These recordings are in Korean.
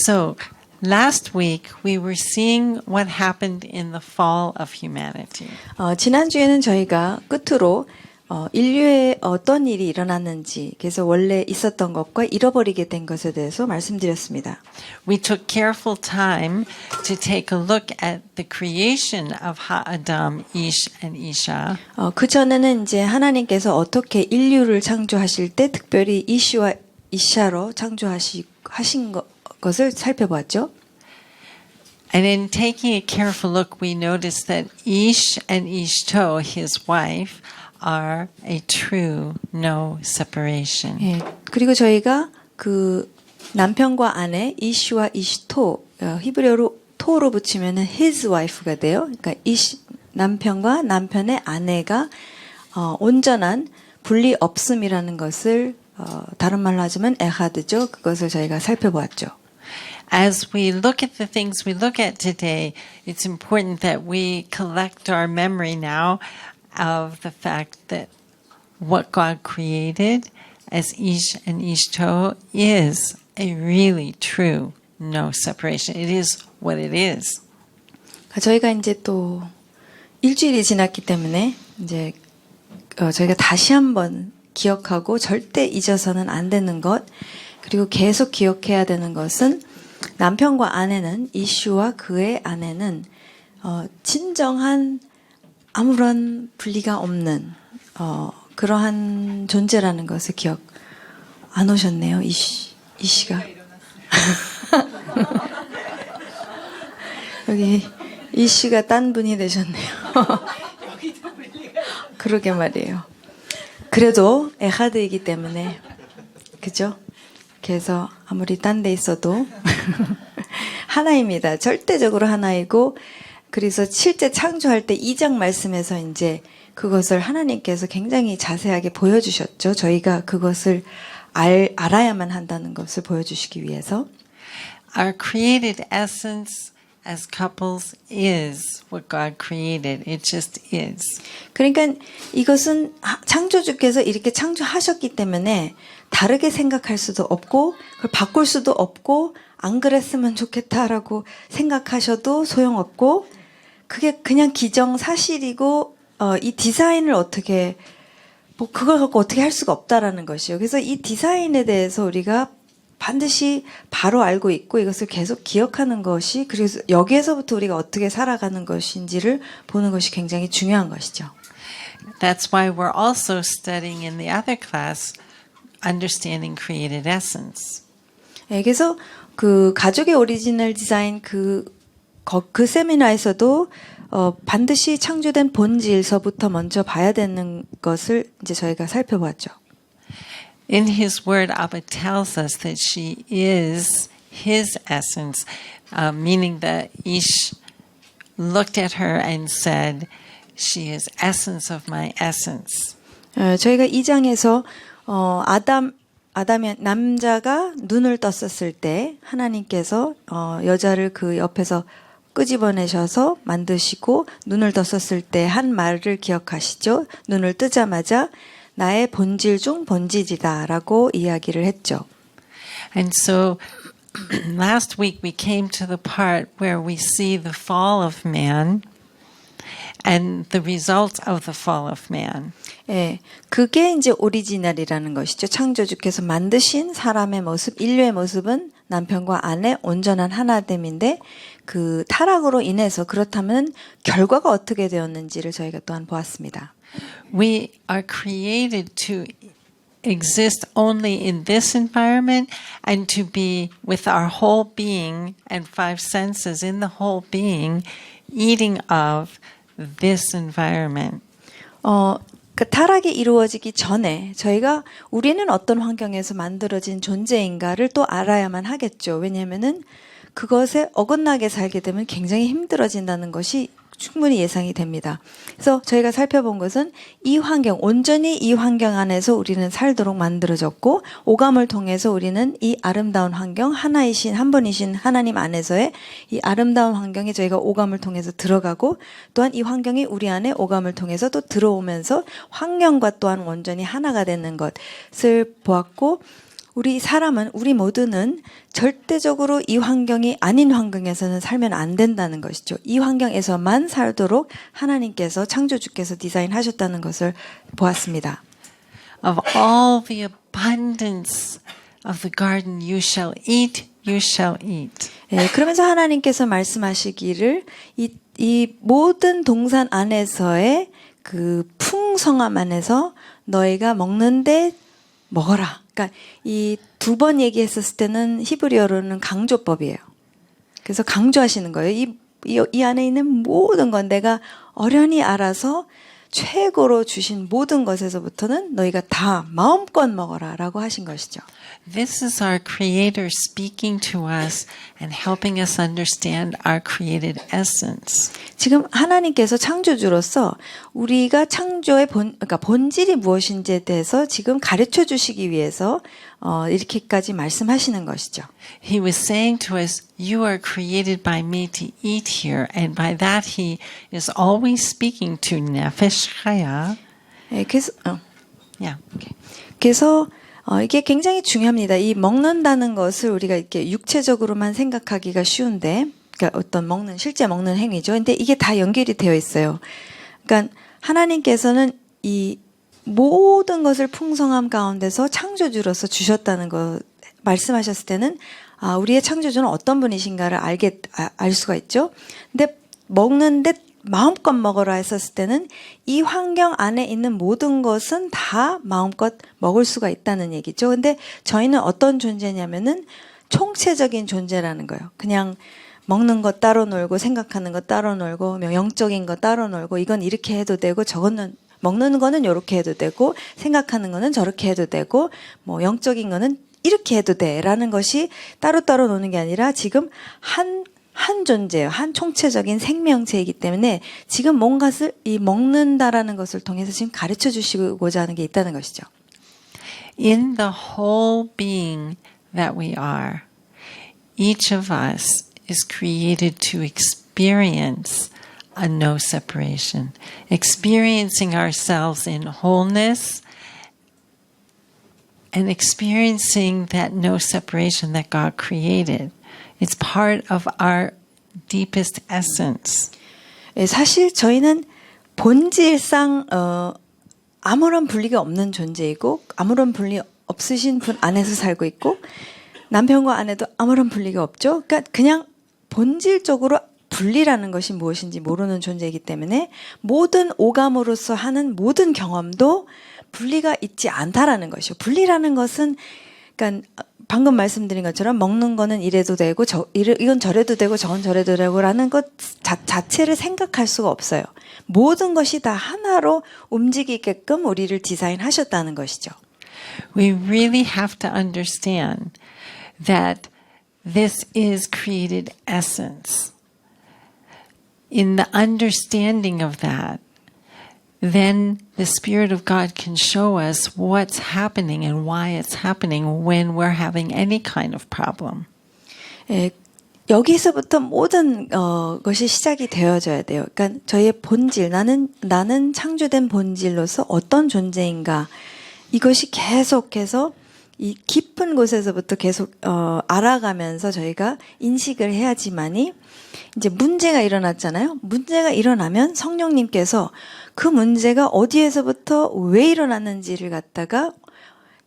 So last week we were seeing what happened in the fall of humanity. 지난주에는 저희가 끝으로 인류에 어떤 일이 일어났는지, 그래서 원래 있었던 것과 잃어버리게 된 것에 대해서 말씀드렸습니다. We took careful time to take a look at the creation of Ha-Adam, Ish, and Isha. 그 전에는 이제 하나님께서 어떻게 인류를 창조하실 때 특별히 이시와 이샤로 창조하신 것을 살펴보았죠. And in taking a careful look, we noticed that Ish and Ishto, his wife, are a true no separation. 예, 그리고 저희가 그 남편과 아내 이시와 이시토, 히브리어로 토로 붙이면은 his wife가 돼요. 그러니까 남편과 남편의 아내가 온전한 분리 없음이라는 것을 다른 말로 하자면 에하드죠. 그것을 저희가 살펴보았죠. As we look at the things we look at today, it's important that we collect our memory now of the fact that what God created as Ish and Ishto is a really true no separation. It is what it is. 저희가 이제 또 일주일이 지났기 때문에 이제 저희가 다시 한번 기억하고 절대 잊어서는 안 되는 것, 그리고 계속 기억해야 되는 것은 남편과 아내는 이슈와 그의 아내는 진정한 아무런 분리가 없는 그러한 존재라는 것을 기억 안 오셨네요. 이씨가 여기 이씨가 딴 분이 되셨네요. 그러게 말이에요. 그래도 에하드이기 때문에 그죠? 그래서 아무리 딴 데 있어도 하나입니다. 절대적으로 하나이고, 그래서 실제 창조할 때 2장 말씀에서 이제 그것을 하나님께서 굉장히 자세하게 보여주셨죠. 저희가 그것을 알아야만 한다는 것을 보여주시기 위해서. Our created essence as couples is what God created. It just is. 그러니까 이것은 창조주께서 이렇게 창조하셨기 때문에 다르게 생각할 수도 없고 그걸 바꿀 수도 없고 안 그랬으면 좋겠다라고 생각하셔도 소용없고, 그게 그냥 기정사실이고 이 디자인을 어떻게 그걸 갖고 어떻게 할 수가 없다라는 것이요. 그래서 이 디자인에 대해서 우리가 반드시 바로 알고 있고 이것을 계속 기억하는 것이, 그래서 여기에서부터 우리가 어떻게 살아가는 것인지를 보는 것이 굉장히 중요한 것이죠. That's why we're also studying in the other class Understanding Created Essence. 네, 그래서 그 가족의 오리지널 디자인 그 세미나에서도 반드시 창조된 본질서부터 먼저 봐야 되는 것을 이제 저희가 살펴보았죠. In his word, Abba tells us that she is his essence, meaning that Ish looked at her and said, she is essence of my essence. 저희가 2장에서 아담이 남자가 눈을 떴었을 때 하나님께서 여자를 그 옆에서 끄집어내셔서 만드시고 눈을 떴었을 때 한 말을 기억하시죠? 눈을 뜨자마자 나의 본질 중 본질이다라고 이야기를 했죠. And so last week we came to the part where we see the fall of man and the result of the fall of man. 예, 그게 이제 오리지널이라는 것이죠. 창조주께서 만드신 사람의 모습, 인류의 모습은 남편과 아내 온전한 하나됨인데 그 타락으로 인해서 그렇다면 결과가 어떻게 되었는지를 저희가 또한 보았습니다. We are created to exist only in this environment and to be with our whole being and 5 senses in the whole being eating of this environment. 그 타락이 이루어지기 전에 저희가 우리는 어떤 환경에서 만들어진 존재인가를 또 알아야만 하겠죠. 왜냐하면은 그것에 어긋나게 살게 되면 굉장히 힘들어진다는 것이 충분히 예상이 됩니다. 그래서 저희가 살펴본 것은 이 환경, 온전히 이 환경 안에서 우리는 살도록 만들어졌고 오감을 통해서 우리는 이 아름다운 환경, 하나이신 한 분이신 하나님 안에서의 이 아름다운 환경에 저희가 오감을 통해서 들어가고 또한 이 환경이 우리 안에 오감을 통해서 또 들어오면서 환경과 또한 온전히 하나가 되는 것을 보았고, 우리 사람은 우리 모두는 절대적으로 이 환경이 아닌 환경에서는 살면 안 된다는 것이죠. 이 환경에서만 살도록 하나님께서 창조주께서 디자인하셨다는 것을 보았습니다. Of all the abundance of the garden you shall eat, you shall eat. 예, 그러면서 하나님께서 말씀하시기를 이 모든 동산 안에서의 그 풍성함 안에서 너희가 먹는데 먹어라. 그러니까 이 두 번 얘기했었을 때는 히브리어로는 강조법이에요. 그래서 강조하시는 거예요. 이 안에 있는 모든 건 내가 어련히 알아서 최고로 주신 모든 것에서부터는 너희가 다 마음껏 먹어라라고 하신 것이죠. This is our Creator speaking to us and helping us understand our created essence. 지금 하나님께서 창조주로서 우리가 창조의 그러니까 본질이 무엇인지에 대해서 지금 가르쳐 주시기 위해서 이렇게까지 말씀하시는 것이죠. He was saying to us, you are created by me to eat here. And by that he is always speaking to Nefesh Chaya. 예, 그래서 Yeah. Okay. 그래서 이게 굉장히 중요합니다. 이 먹는다는 것을 우리가 이렇게 육체적으로만 생각하기가 쉬운데, 그러니까 어떤 실제 먹는 행위죠. 근데 이게 다 연결이 되어 있어요. 그러니까 하나님께서는 이 모든 것을 풍성함 가운데서 창조주로서 주셨다는 거 말씀하셨을 때는 우리의 창조주는 어떤 분이신가를 알 수가 있죠. 근데 먹는데 마음껏 먹어라 했었을 때는 이 환경 안에 있는 모든 것은 다 마음껏 먹을 수가 있다는 얘기죠. 근데 저희는 어떤 존재냐면은 총체적인 존재라는 거예요. 그냥 먹는 거 따로 놀고 생각하는 거 따로 놀고 영적인 거 따로 놀고 이건 이렇게 해도 되고 저거는 먹는 거는 이렇게 해도 되고 생각하는 거는 저렇게 해도 되고 뭐 영적인 거는 이렇게 해도 돼라는 것이 따로따로 노는 게 아니라 지금 한 존재예요. 한 총체적인 생명체이기 때문에 지금 뭔가를 이 먹는다라는 것을 통해서 지금 가르쳐 주시고자 하는 게 있다는 것이죠. In the whole being that we are, each of us is created to experience a no separation, experiencing ourselves in wholeness and experiencing that no separation that God created. It's part of our deepest essence. 사실 저희는 본질상 아무런 분리가 없는 존재이고 아무런 분리 없으신 분 안에서 살고 있고 남편과 아내도 아무런 분리가 없죠. 그러니까 그냥 본질적으로 분리라는 것이 무엇인지 모르는 존재이기 때문에 모든 오감으로서 하는 모든 경험도 분리가 있지 않다라는 것이죠. 분리라는 것은 그러니까 방금 말씀드린 것처럼 먹는 거는 이래도 되고 이건 저래도 되고 저건 저래도 되고라는 것 자체를 생각할 수가 없어요. 모든 것이 다 하나로 움직이게끔 우리를 디자인하셨다는 것이죠. We really have to understand that this is created essence. In the understanding of that, then the Spirit of God can show us what's happening and why it's happening when we're having any kind of problem. 예, 여기서부터 모든 것이 시작이 되어져야 돼요. 그러니까 저희의 본질, 나는 창조된 본질로서 어떤 존재인가 이것이 계속해서 이 깊은 곳에서부터 계속 알아가면서 저희가 인식을 해야지만이 이제 문제가 일어났잖아요. 문제가 일어나면 성령님께서 그 문제가 어디에서부터 왜 일어났는지를 갖다가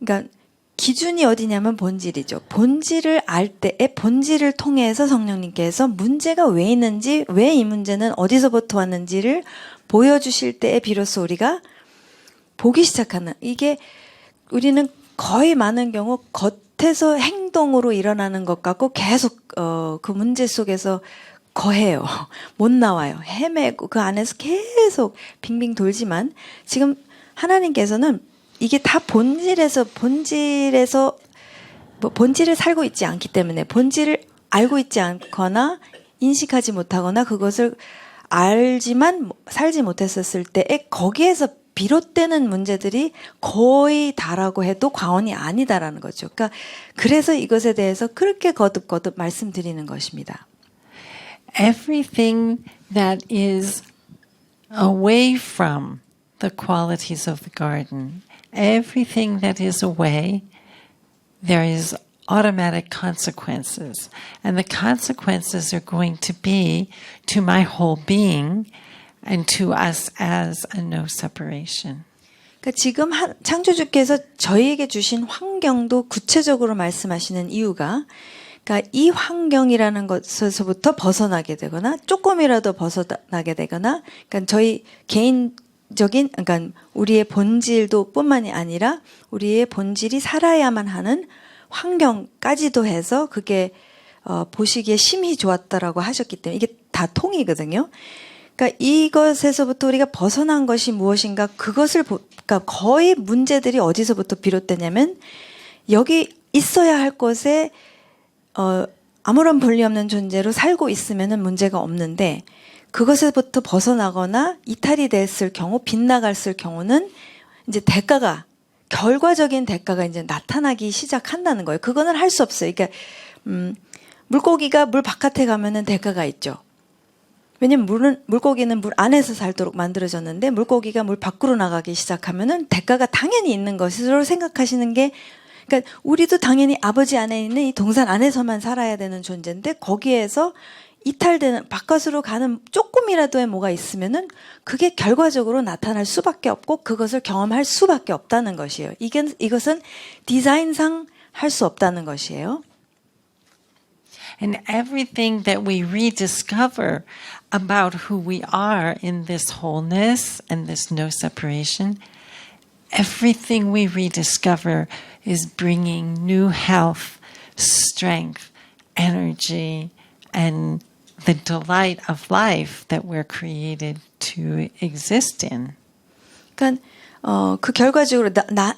그러니까 기준이 어디냐면 본질이죠. 본질을 알 때에 본질을 통해서 성령님께서 문제가 왜 있는지 왜 이 문제는 어디서부터 왔는지를 보여주실 때에 비로소 우리가 보기 시작하는 이게 우리는 거의 많은 경우 겉에서 행동으로 일어나는 것 같고 계속 그 문제 속에서 거해요. 못 나와요. 헤매고 그 안에서 계속 빙빙 돌지만 지금 하나님께서는 이게 다 본질을 살고 있지 않기 때문에 본질을 알고 있지 않거나 인식하지 못하거나 그것을 알지만 살지 못했었을 때에 거기에서 비롯되는 문제들이 거의 다라고 해도 과언이 아니다라는 거죠. 그러니까 그래서 이것에 대해서 그렇게 거듭거듭 말씀드리는 것입니다. Everything that is away from the qualities of the garden, everything that is away, there is automatic consequences. And the consequences are going to be to my whole being and to us as a no separation. 그러니까 지금 창조주께서 저희에게 주신 환경도 구체적으로 말씀하시는 이유가 그러니까 이 환경이라는 것에서부터 벗어나게 되거나 조금이라도 벗어나게 되거나 그러니까 저희 개인적인 그러니까 우리의 본질도 뿐만이 아니라 우리의 본질이 살아야만 하는 환경까지도 해서 그게 보시기에 심히 좋았다라고 하셨기 때문에 이게 다 통이거든요. 그러니까 이것에서부터 우리가 벗어난 것이 무엇인가 그것을 그러니까 거의 문제들이 어디서부터 비롯되냐면 여기 있어야 할 것에 아무런 분리 없는 존재로 살고 있으면은 문제가 없는데 그것에부터 벗어나거나 이탈이 됐을 경우 빗나갔을 경우는 이제 대가가 결과적인 대가가 이제 나타나기 시작한다는 거예요. 그거는 할 수 없어요. 그러니까 물고기가 물 바깥에 가면은 대가가 있죠. 왜냐면 물고기는 물 안에서 살도록 만들어졌는데 물고기가 물 밖으로 나가기 시작하면은 대가가 당연히 있는 것으로 생각하시는 게 그러니까 우리도 당연히 아버지 안에 있는 이 동산 안에서만 살아야 되는 존재인데 거기에서 이탈되는 바깥으로 가는 조금이라도의 뭐가 있으면은 그게 결과적으로 나타날 수밖에 없고 그것을 경험할 수밖에 없다는 것이에요. 이것은 디자인상 할 수 없다는 것이에요. And everything that we rediscover about who we are in this wholeness and this no separation, everything we rediscover is bringing new health, strength, energy, and the delight of life that we're created to exist in. 그러니까 그 결과적으로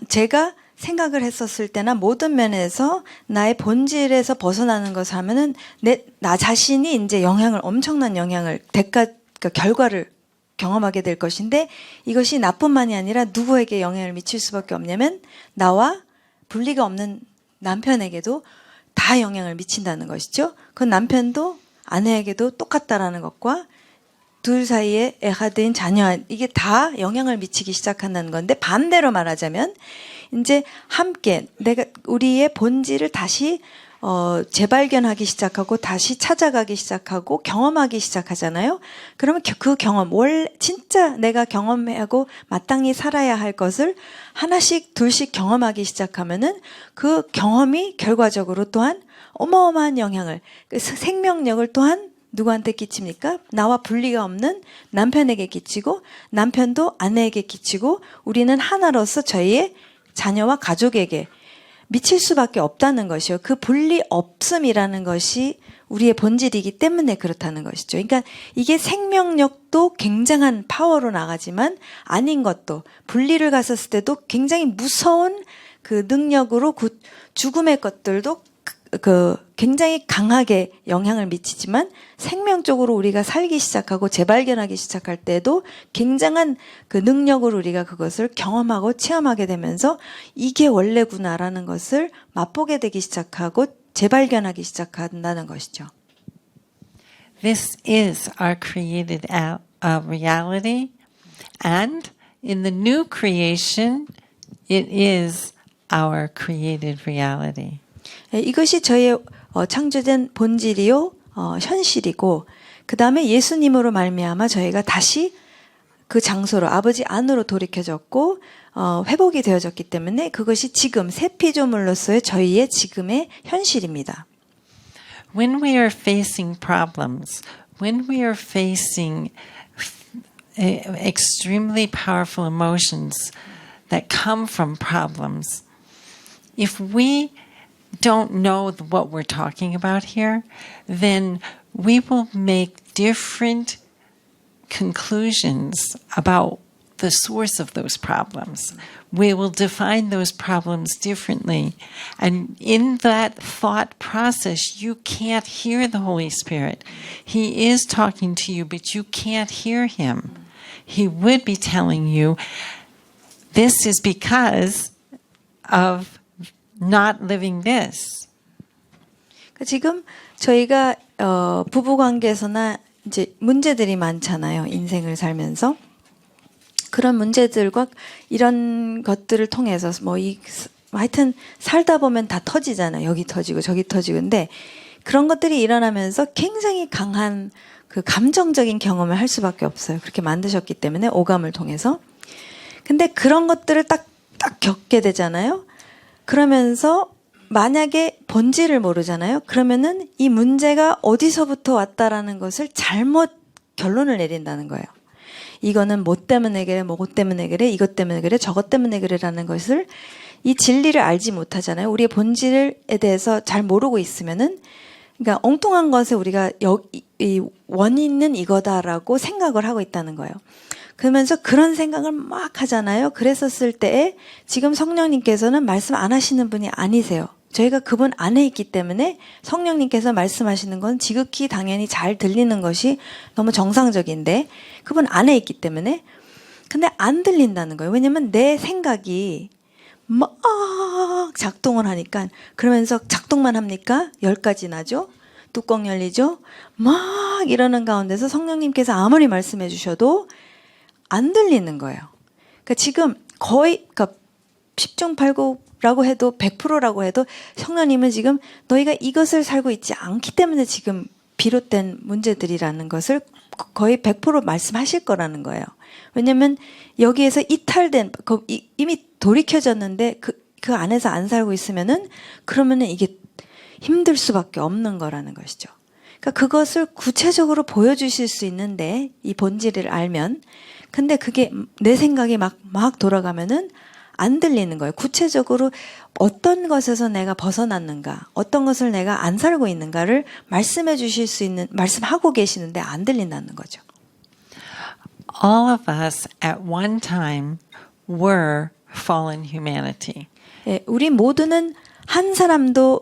제가 생각을 했었을 때나 모든 면에서 나의 본질에서 벗어나는 것을 하면은 나 자신이 이제 엄청난 영향을 그러니까 결과를 경험하게 될 것인데 이것이 나뿐만이 아니라 누구에게 영향을 미칠 수밖에 없냐면 나와 분리가 없는 남편에게도 다 영향을 미친다는 것이죠. 그 남편도 아내에게도 똑같다라는 것과 둘 사이에 애가 된 자녀 이게 다 영향을 미치기 시작한다는 건데 반대로 말하자면 이제 함께 우리의 본질을 다시 재발견하기 시작하고 다시 찾아가기 시작하고 경험하기 시작하잖아요. 그러면 그 경험 진짜 내가 경험하고 마땅히 살아야 할 것을 하나씩 둘씩 경험하기 시작하면은 그 경험이 결과적으로 또한 어마어마한 영향을 생명력을 또한 누구한테 끼칩니까? 나와 분리가 없는 남편에게 끼치고 남편도 아내에게 끼치고 우리는 하나로서 저희의 자녀와 가족에게 미칠 수밖에 없다는 것이요. 그 분리 없음이라는 것이 우리의 본질이기 때문에 그렇다는 것이죠. 그러니까 이게 생명력도 굉장한 파워로 나가지만 아닌 것도 분리를 갔었을 때도 굉장히 무서운 그 능력으로 죽음의 것들도 굉장히 강하게 영향을 미치지만 생명적으로 우리가 살기 시작하고 재발견하기 시작할 때도 굉장한 그 능력으로 우리가 그것을 경험하고 체험하게 되면서 이게 원래구나라는 것을 맛보게 되기 시작하고 재발견하기 시작한다는 것이죠. This is our created reality, and in the new creation, it is our created reality. 이것이 저의 창조된 본질이요 현실이고 그 다음에 예수님으로 말미암아 저희가 다시 그 장소로 아버지 안으로 돌이켜졌고 회복이 되어졌기 때문에 그것이 지금 새 피조물로서의 저희의 지금의 현실입니다. When we are facing problems, when we are facing extremely powerful emotions that come from problems, if we don't know what we're talking about here, then we will make different conclusions about the source of those problems. We will define those problems differently. And in that thought process, you can't hear the Holy Spirit. He is talking to you, but you can't hear him. He would be telling you, this is because of not living this. 지금 저희가 부부 관계에서나 이제 문제들이 많잖아요. 인생을 살면서 그런 문제들과 이런 것들을 통해서 하여튼 살다 보면 다 터지잖아요. 여기 터지고 저기 터지고. 근데 그런 것들이 일어나면서 굉장히 강한 그 감정적인 경험을 할 수밖에 없어요. 그렇게 만드셨기 때문에 오감을 통해서. 근데 그런 것들을 딱 겪게 되잖아요. 그러면서 만약에 본질을 모르잖아요. 그러면은 이 문제가 어디서부터 왔다라는 것을 잘못 결론을 내린다는 거예요. 이거는 뭐 때문에 그래, 뭐 때문에 그래, 이것 때문에 그래, 저것 때문에 그래라는 것을 이 진리를 알지 못하잖아요. 우리의 본질에 대해서 잘 모르고 있으면은 그러니까 엉뚱한 것에 우리가 이 원인은 이거다라고 생각을 하고 있다는 거예요. 그러면서 그런 생각을 막 하잖아요. 그랬었을 때에 지금 성령님께서는 말씀 안 하시는 분이 아니세요. 저희가 그분 안에 있기 때문에 성령님께서 말씀하시는 건 지극히 당연히 잘 들리는 것이 너무 정상적인데 그분 안에 있기 때문에 근데 안 들린다는 거예요. 왜냐면 내 생각이 막 작동을 하니까 그러면서 작동만 합니까? 10가지 나죠? 뚜껑 열리죠? 막 이러는 가운데서 성령님께서 아무리 말씀해 주셔도 안 들리는 거예요. 그러니까 지금 거의 그러니까 10중 8구라고 해도 100%라고 해도 성령님은 지금 너희가 이것을 살고 있지 않기 때문에 지금 비롯된 문제들이라는 것을 거의 100% 말씀하실 거라는 거예요. 왜냐하면 여기에서 이탈된 이미 돌이켜졌는데 그 안에서 안 살고 있으면은 그러면은 이게 힘들 수밖에 없는 거라는 것이죠. 그러니까 그것을 구체적으로 보여주실 수 있는데 이 본질을 알면 근데 그게 내 생각이 막 돌아가면은 안 들리는 거예요. 구체적으로 어떤 것에서 내가 벗어났는가, 어떤 것을 내가 안 살고 있는가를 말씀해 주실 수 있는, 말씀하고 계시는데 안 들린다는 거죠. All of us at one time were fallen humanity. 예, 우리 모두는 한 사람도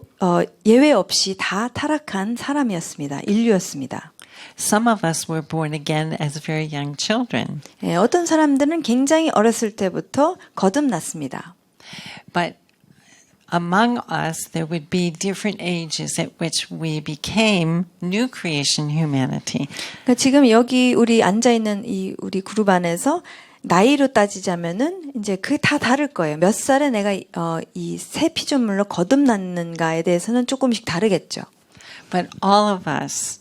예외 없이 다 타락한 사람이었습니다. 인류였습니다. Some of us were born again as very young children. 예, 어떤 사람들은 굉장히 어렸을 때부터 거듭났습니다. But among us, there would be different ages at which we became new creation humanity. 그러니까 지금 여기 우리 앉아 있는 이 우리 그룹 안에서 나이로 따지자면은 이제 그게 다 다를 거예요. 몇 살에 내가 이 새 피조물로 거듭났는가에 대해서는 조금씩 다르겠죠. But all of us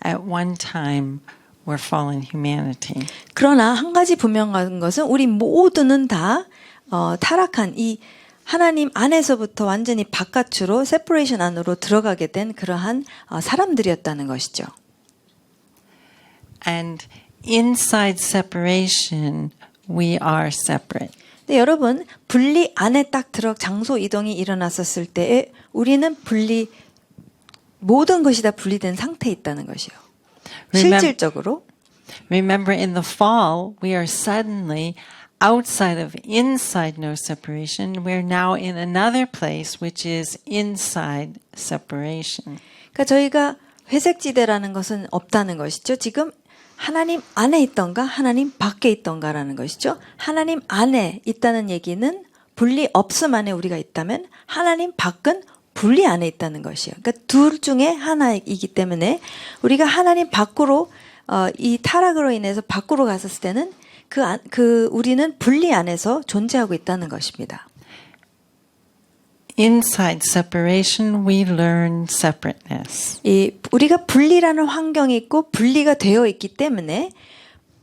at one time were fallen humanity. 그러나 한 가지 분명한 것은 우리 모두는 다 타락한 이 하나님 안에서부터 완전히 바깥으로 세퍼레이션 안으로 들어가게 된 그러한 사람들이었다는 것이죠. And inside separation, we are separate. 근데 여러분 분리 안에 딱 장소 이동이 일어났었을 때에 우리는 모든 것이 다 분리된 상태에 있다는 것이요. 실질적으로. Remember, in the fall, we are suddenly outside of inside no separation. We're now in another place, which is inside separation. 그러니까 저희가 회색지대라는 것은 없다는 것이죠. 지금 하나님 안에 있던가 하나님 밖에 있던가라는 것이죠. 하나님 안에 있다는 얘기는 분리 없음 안에 우리가 있다면 하나님 밖은 분리 안에 있다는 것이에요. 그러니까 둘 중에 하나이기 때문에 우리가 하나님 밖으로 이 타락으로 인해서 밖으로 갔었을 때는 우리는 분리 안에서 존재하고 있다는 것입니다. Inside separation, we learn separateness. 우리가 분리라는 환경이 있고 분리가 되어 있기 때문에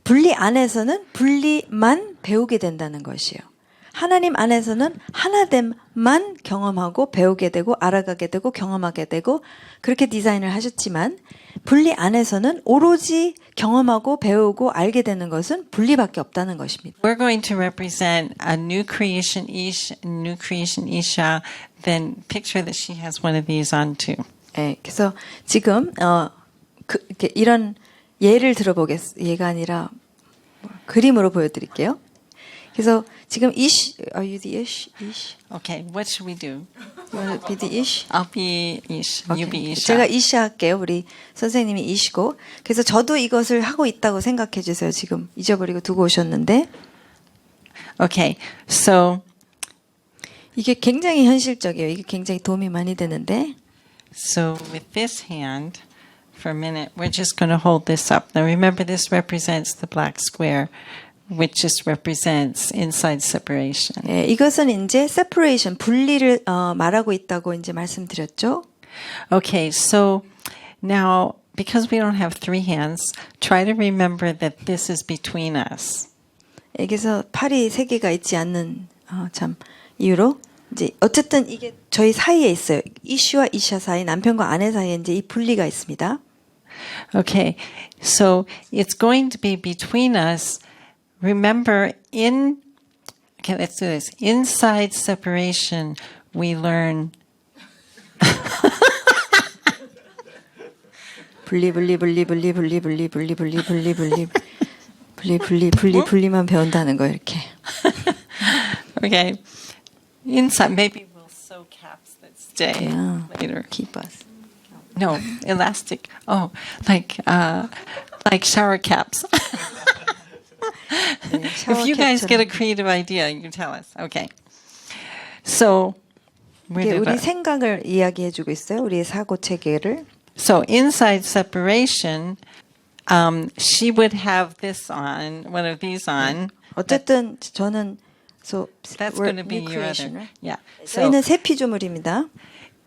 분리 안에서는 분리만 배우게 된다는 것이에요. 하나님 안에서는 하나됨만 경험하고 배우게 되고 알아가게 되고 경험하게 되고 그렇게 디자인을 하셨지만 분리 안에서는 오로지 경험하고 배우고 알게 되는 것은 분리밖에 없다는 것입니다. We're going to represent a new creation Isha. Then picture that she has one of these on too. 네, 그래서 지금 이렇게 이런 예를 들어보겠습니다. 예가 아니라 그림으로 보여드릴게요. 그래서 지금 Ish, are you the Ish? Okay, what should we do? You want to be the Ish? I'll be Ish. You be Isha. 제가 Ish 할게요. 우리 선생님이 Ish고. 그래서 저도 이것을 하고 있다고 생각해 주세요. 지금 잊어버리고 두고 오셨는데. Okay, so 이게 굉장히 현실적이에요. 이게 굉장히 도움이 많이 되는데. So with this hand, for a minute, we're just going to hold this up. Now remember, this represents the black square. which just represents inside separation. 예, 이것은 이제 separation, 분리를 말하고 있다고 이제 말씀드렸죠. Okay, so now, because we don't have three hands, try to remember that this is between us. 여기서 팔이 세 개가 있지 않는 참 이유로 이제 어쨌든 이게 저희 사이에 있어요. 이슈와 이샤 사이, 남편과 아내 사이에 이제 이 분리가 있습니다. Okay, so it's going to be between us. Remember, okay, let's do this. Inside separation, we learn. 분리만 배운다는 거 이렇게. Okay, inside, maybe we'll sew caps that stay Yeah. later. Keep us. No, elastic. Oh, like shower caps. If you guys get a creative idea, you tell us. Okay. So, where 이게 did 우리 I- 생각을 이야기해주고 있어요. 우리의 사고 체계를. So inside separation, she would have this on, one of these on. 어쨌든 저는 so That's we're going to be new your creation, other. right? Yeah. So 저희는 새 피조물입니다.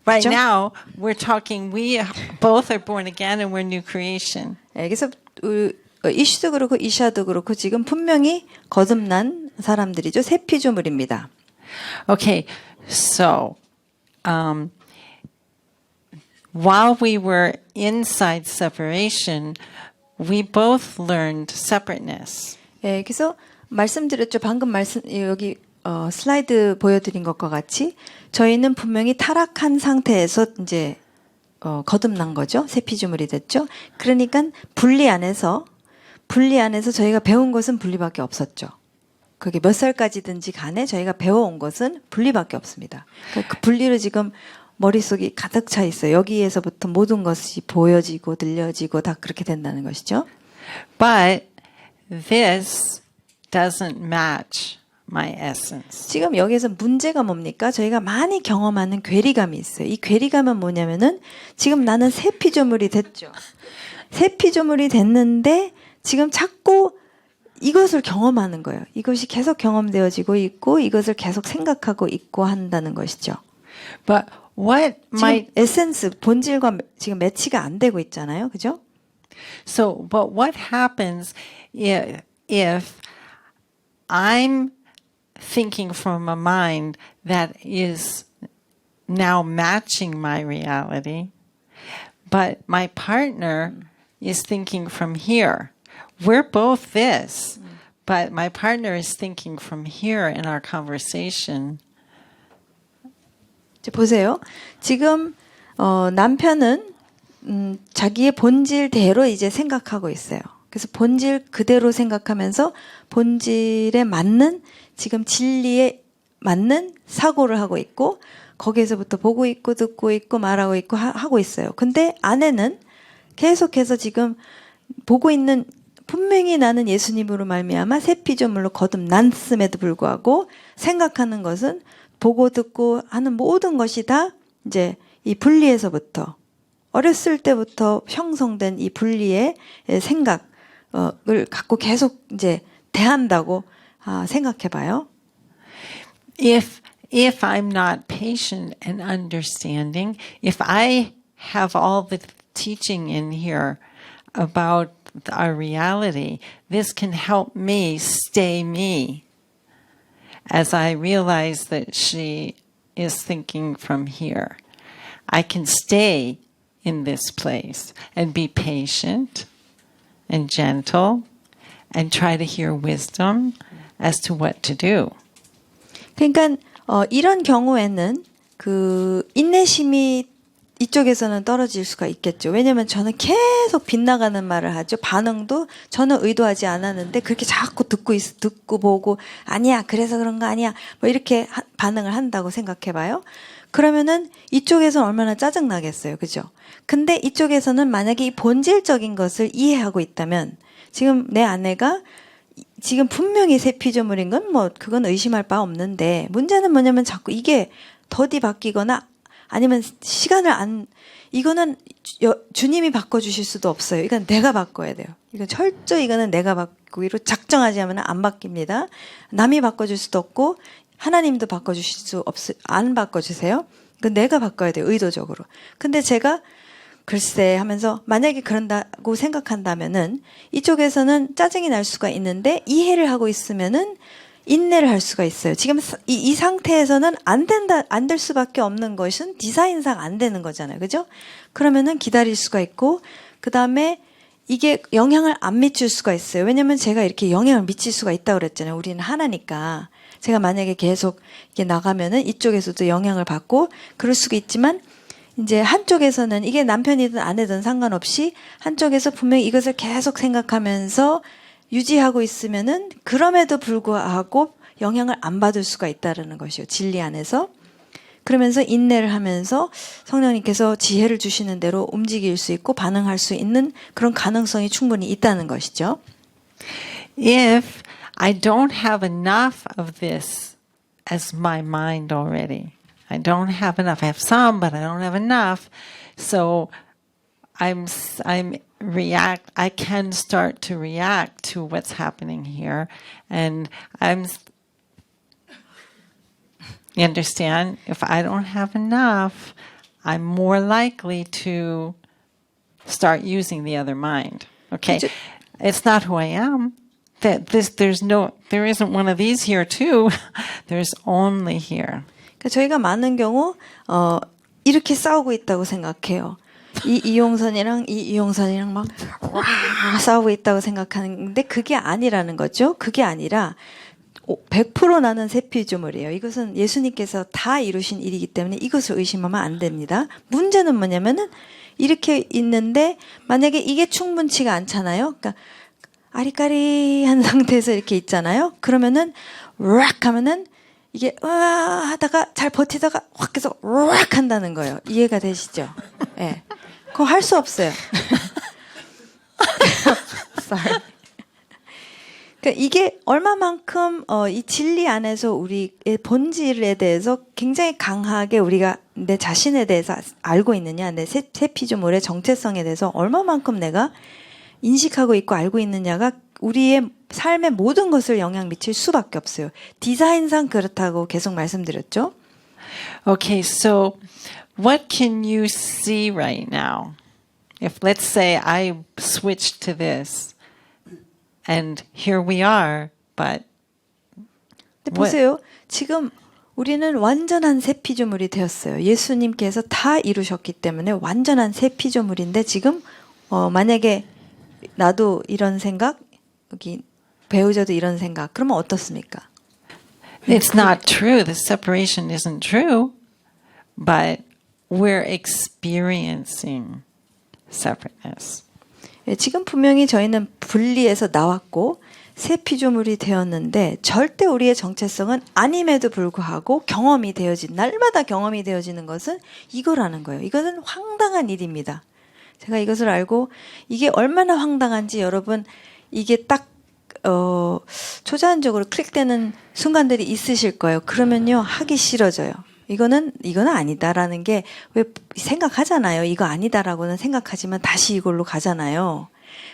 right 그죠? now we're talking. We both are born again, and we're new creation. 여기서 이슈도 그렇고 이샤도 그렇고 지금 분명히 거듭난 사람들이죠. 새 피조물입니다. Okay. So, while we were inside separation, we both learned separateness. 예, 그래서 말씀드렸죠. 방금 여기 슬라이드 보여드린 것과 같이 저희는 분명히 타락한 상태에서 이제 거듭난 거죠. 새 피조물이 됐죠. 그러니까 분리 안에서 저희가 배운 것은 분리밖에 없었죠. 그게 몇 살까지든지 간에 저희가 배워온 것은 분리밖에 없습니다. 그 분리를 지금 머릿속이 가득 차 있어요. 여기에서부터 모든 것이 보여지고 들려지고 다 그렇게 된다는 것이죠. But this doesn't match my essence. 지금 여기에서 문제가 뭡니까? 저희가 많이 경험하는 괴리감이 있어요. 이 괴리감은 뭐냐면은 지금 나는 새 피조물이 됐죠. 새 피조물이 됐는데 지금 자꾸 이것을 경험하는 거예요. 이것이 계속 경험되어지고 있고 이것을 계속 생각하고 있고 한다는 것이죠. But what 지금 might 에센스, 본질과 지금 매치가 안 되고 있잖아요. 그죠? so? But what happens if I'm thinking from a mind that is now matching my reality, but my partner is thinking from here? We're both this, but my partner is thinking from here in our conversation. 이제 보세요. 지금 남편은 자기의 본질대로 이제 생각하고 있어요. 그래서 본질 그대로 생각하면서 본질에 맞는 지금 진리에 맞는 사고를 하고 있고 거기에서부터 보고 있고 듣고 있고 말하고 있고 하고 있어요. 근데 아내는 계속해서 지금 보고 있는 분명히 나는 예수님으로 말미암아 새 피조물로 거듭났음에도 불구하고 생각하는 것은 보고 듣고 하는 모든 것이 다 이제 이 분리에서부터 어렸을 때부터 형성된 이 분리의 생각을 갖고 계속 이제 대한다고 생각해봐요. If I'm not patient and understanding, if I have all the teaching in here about our reality, this can help me stay me as I realize that she is thinking from here. I can stay in this place and be patient and gentle and try to hear wisdom as to what to do. 그러니까 이런 경우에는 그 인내심이 이쪽에서는 떨어질 수가 있겠죠. 왜냐하면 저는 계속 빗나가는 말을 하죠. 반응도 저는 의도하지 않았는데 그렇게 자꾸 듣고 보고 아니야 그래서 그런 거 아니야 뭐 이렇게 반응을 한다고 생각해봐요. 그러면은 이쪽에서는 얼마나 짜증나겠어요. 그죠? 근데 이쪽에서는 만약에 이 본질적인 것을 이해하고 있다면 지금 내 아내가 지금 분명히 새 피조물인 건 뭐 그건 의심할 바 없는데 문제는 뭐냐면 자꾸 이게 더디 바뀌거나 아니면 이거는 주님이 바꿔주실 수도 없어요. 이건 내가 바꿔야 돼요. 이건 철저히 이거는 내가 바꾸기로 작정하지 않으면 안 바뀝니다. 남이 바꿔줄 수도 없고 하나님도 바꿔주실 수 안 바꿔주세요. 이건 내가 바꿔야 돼요. 의도적으로. 근데 제가 글쎄 하면서 만약에 그런다고 생각한다면은 이쪽에서는 짜증이 날 수가 있는데 이해를 하고 있으면은 인내를 할 수가 있어요. 지금 이 상태에서는 안 될 수밖에 없는 것은 디자인상 안 되는 거잖아요. 그죠? 그러면은 기다릴 수가 있고, 그 다음에 이게 영향을 안 미칠 수가 있어요. 왜냐면 제가 이렇게 영향을 미칠 수가 있다고 그랬잖아요. 우리는 하나니까. 제가 만약에 계속 이게 나가면은 이쪽에서도 영향을 받고 그럴 수가 있지만, 이제 한쪽에서는 이게 남편이든 아내든 상관없이 한쪽에서 분명히 이것을 계속 생각하면서 유지하고 있으면은 그럼에도 불구하고 영향을 안 받을 수가 있다라는 것이요. 진리 안에서. 그러면서 인내를 하면서 성령님께서 지혜를 주시는 대로 움직일 수 있고 반응할 수 있는 그런 가능성이 충분히 있다는 것이죠. If I don't have enough of this as my mind already, I don't have enough. I have some, but I don't have enough. So I can start to react to what's happening here. And you understand? If I don't have enough, I'm more likely to start using the other mind. Okay? It's not who I am. There isn't one of these here too. There's only here. 그러니까 저희가 많은 경우 이렇게 싸우고 있다고 생각해요. 이 이용선이랑 막 싸우고 있다고 생각하는데 그게 아니라는 거죠. 그게 아니라 100% 나는 새 피조물이에요. 이것은 예수님께서 다 이루신 일이기 때문에 이것을 의심하면 안 됩니다. 문제는 뭐냐면은 이렇게 있는데 만약에 이게 충분치가 않잖아요. 그러니까 아리까리한 상태에서 이렇게 있잖아요. 그러면은 락 하면은 이게 하다가 잘 버티다가 확 해서 락 한다는 거예요. 이해가 되시죠? 예. 네. 그거 할 수 없어요. Sorry. 그러니까 이게 얼마만큼 이 진리 안에서 우리의 본질에 대해서 굉장히 강하게 우리가 내 자신에 대해서 알고 있느냐, 내 새 피조물의 정체성에 대해서 얼마만큼 내가 인식하고 있고 알고 있느냐가 우리의 삶의 모든 것을 영향 미칠 수밖에 없어요. 디자인상 그렇다고 계속 말씀드렸죠. Okay, so what can you see right now? If let's say I switched to this and here we are, but 근데 보세요. 지금 우리는 완전한 새 피조물이 되었어요. 예수님께서 다 이루셨기 때문에 완전한 새 피조물인데 지금 만약에 나도 이런 생각, 여기 배우자도 이런 생각, 그러면 어떻습니까? It's not true. The separation isn't true, but we're experiencing separateness. 지금 분명히 저희는 분리해서 나왔고 새 피조물이 되었는데 절대 우리의 정체성은 아님에도 불구하고 경험이 되어진 날마다 경험이 되어지는 것은 이거라는 거예요. 이것은 황당한 일입니다. 제가 이것을 알고 이게 얼마나 황당한지 여러분 이게 딱 초자연적으로 클릭되는 순간들이 있으실 거예요. 그러면요 하기 싫어져요. 이거는 아니다라는 게 왜 생각하잖아요. 이거 아니다라고는 생각하지만 다시 이걸로 가잖아요.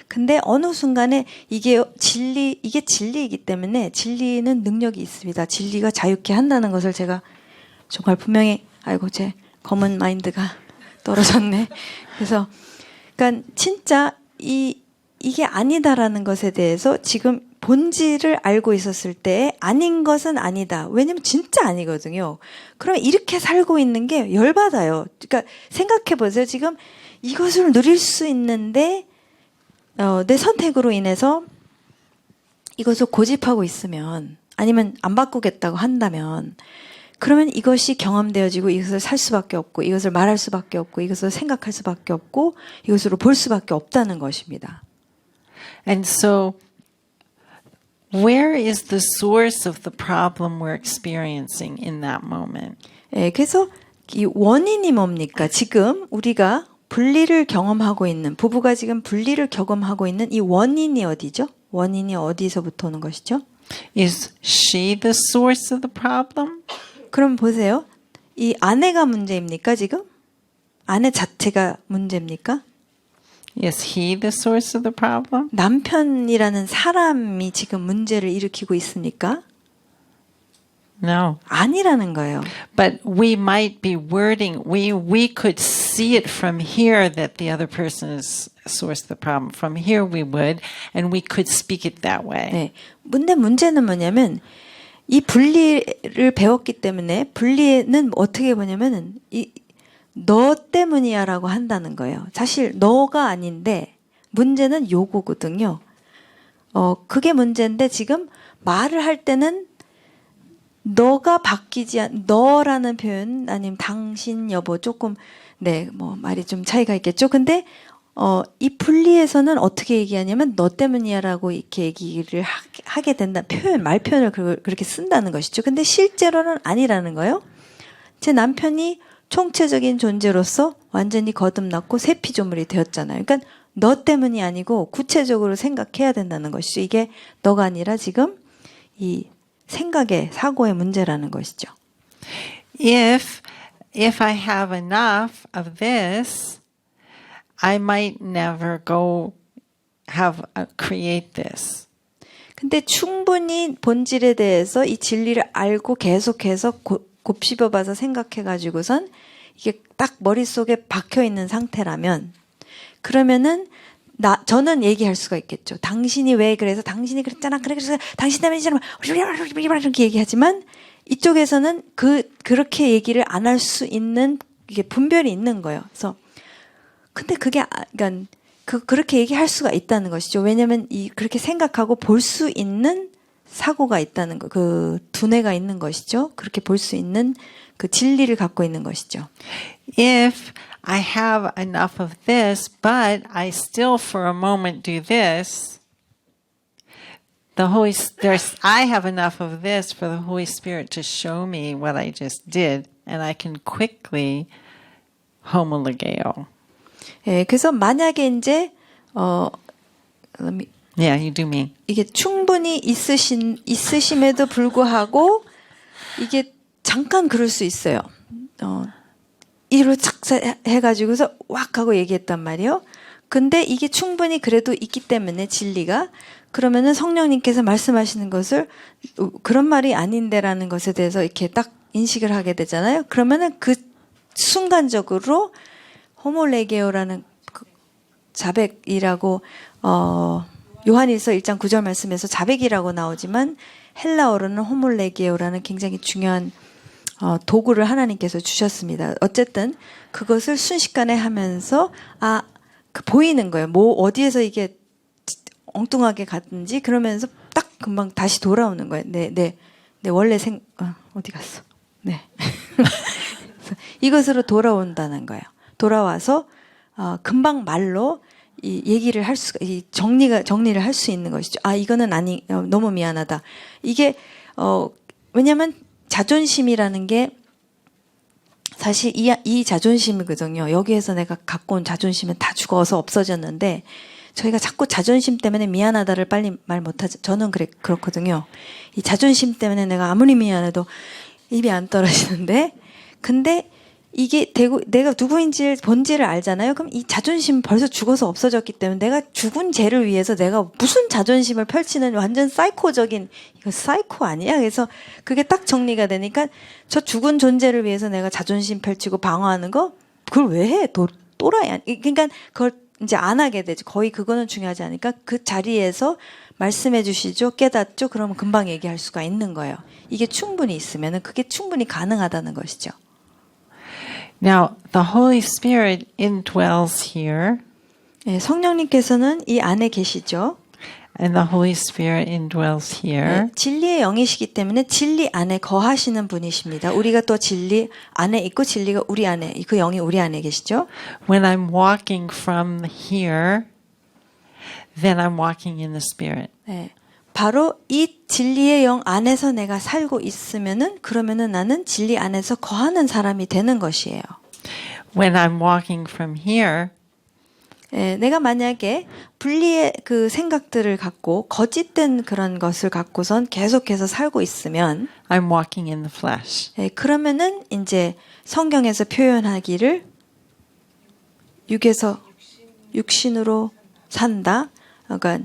근데 어느 순간에 이게 진리이기 때문에 진리는 능력이 있습니다. 진리가 자유케 한다는 것을 제가 정말 분명히 알고 제 검은 마인드가 떨어졌네. 그래서 그러니까 진짜 이게 아니다라는 것에 대해서 지금 본질을 알고 있었을 때 아닌 것은 아니다. 왜냐면 진짜 아니거든요. 그럼 이렇게 살고 있는 게 열받아요. 그러니까 생각해 보세요. 지금 이것을 누릴 수 있는데 내 선택으로 인해서 이것을 고집하고 있으면 아니면 안 바꾸겠다고 한다면 그러면 이것이 경험되어지고 이것을 살 수밖에 없고 이것을 말할 수밖에 없고 이것을 생각할 수밖에 없고 이것으로 볼 수밖에 없다는 것입니다. And so where is the source of the problem we're experiencing in that moment? 예, 그래서 이 원인이 뭡니까? 지금 우리가 분리를 경험하고 있는 부부가 지금 분리를 경험하고 있는 이 원인이 어디죠? 원인이 어디서부터 오는 것이죠? Is she the source of the problem? 그럼 보세요. 이 아내가 문제입니까, 지금? 아내 자체가 문제입니까? Is he the source of the problem? 남편이라는 사람이 지금 문제를 일으키고 있습니까? No. 아니라는 거예요. But we might be wording, we could see it from here that the other person is source of the problem. From here we would, and we could speak it that way. 네. 근데 문제는 뭐냐면, 이 분리를 배웠기 때문에, 분리는 어떻게 보냐면은, 너 때문이야라고 한다는 거예요. 사실 너가 아닌데, 문제는 요거거든요. 그게 문제인데, 지금 말을 할 때는 너가 너라는 표현, 아니면 당신, 여보, 조금, 네, 뭐, 말이 좀 차이가 있겠죠. 근데, 이 분리에서는 어떻게 얘기하냐면, 너 때문이야라고 이렇게 얘기를 하게 된다. 말 표현을 그렇게 쓴다는 것이죠. 근데 실제로는 아니라는 거예요. 제 남편이 총체적인 존재로서 완전히 거듭났고 새 피조물이 되었잖아요. 그러니까, 너 때문이 아니고 구체적으로 생각해야 된다는 것이죠. 이게 너가 아니라 지금 이 생각의 사고의 문제라는 것이죠. If I have enough of this, I might never go create this. 근데 충분히 본질에 대해서 이 진리를 알고 계속해서 곱씹어봐서 생각해가지고선 이게 딱 머릿속에 박혀있는 상태라면 그러면은 저는 얘기할 수가 있겠죠. 당신이 왜 그래서 당신이 그랬잖아. 그래서 당신 때문이잖아. 이렇게 얘기하지만 이쪽에서는 그렇게 얘기를 안 할 수 있는 이게 분별이 있는 거예요. 그래서 근데 그게 그러니까 그렇게 얘기할 수가 있다는 것이죠. 왜냐하면 그렇게 생각하고 볼 수 있는 사고가 있다는 거, 그 두뇌가 있는 것이죠. 그렇게 볼 수 있는 그 진리를 갖고 있는 것이죠. If I have enough of this, but I still for a moment do this, I have enough of this for the Holy Spirit to show me what I just did, and I can quickly homologeo. 예, 그래서 만약에 이제 Yeah, you do mean. 이게 충분히 있으심에도 불구하고 이게 잠깐 그럴 수 있어요. 이로 착 해가지고서 왁 하고 얘기했단 말이에요. 근데 이게 충분히 그래도 있기 때문에 진리가 그러면은 성령님께서 말씀하시는 것을 그런 말이 아닌데라는 것에 대해서 이렇게 딱 인식을 하게 되잖아요. 그러면은 그 순간적으로 호몰레게오라는 그 자백이라고 요한일서 1장 9절 말씀에서 자백이라고 나오지만 헬라어로는 호몰레게오라는 굉장히 중요한 도구를 하나님께서 주셨습니다. 어쨌든 그것을 순식간에 하면서 보이는 거예요. 뭐 어디에서 이게 엉뚱하게 갔든지 그러면서 딱 금방 다시 돌아오는 거예요. 내 원래 어디 갔어? 네. 이것으로 돌아온다는 거예요. 돌아와서 금방 말로 이 얘기를 할 수가 정리를 할 수 있는 것이죠. 이거는 너무 미안하다. 이게 왜냐하면 자존심이라는 게 사실 이 자존심이거든요. 여기에서 내가 갖고 온 자존심은 다 죽어서 없어졌는데 저희가 자꾸 자존심 때문에 미안하다를 빨리 말 못하죠. 저는 그렇거든요. 이 자존심 때문에 내가 아무리 미안해도 입이 안 떨어지는데 근데 이게 내가 누구인지 본질을 알잖아요. 그럼 이 자존심 벌써 죽어서 없어졌기 때문에 내가 죽은 죄를 위해서 내가 무슨 자존심을 펼치는 완전 사이코적인 이거 사이코 아니야? 그래서 그게 딱 정리가 되니까 저 죽은 존재를 위해서 내가 자존심 펼치고 방어하는 거 그걸 왜 해? 또라이 그러니까 그걸 이제 안 하게 되죠. 거의 그거는 중요하지 않으니까 그 자리에서 말씀해 주시죠. 깨닫죠. 그러면 금방 얘기할 수가 있는 거예요. 이게 충분히 있으면은 그게 충분히 가능하다는 것이죠. Now, the Holy Spirit indwells here. 네, 성령님께서는 이 안에 계시죠. And the Holy Spirit indwells here. 네, 진리의 영이시기 때문에 진리 안에 거하시는 분이십니다. 우리가 또 진리 안에 있고 진리가 우리 안에, 그 영이 우리 안에 계시죠. When I'm walking from here, then I'm walking in the Spirit. 네, 바로 이 진리의 영 안에서 내가 살고 있으면은 그러면은 나는 진리 안에서 거하는 사람이 되는 것이에요. When I'm walking from here, 내가 만약에 분리의 그 생각들을 갖고 거짓된 그런 것을 갖고선 계속해서 살고 있으면 I'm walking in the flesh. 그러면은 이제 성경에서 표현하기를 육신으로 산다. 그러니까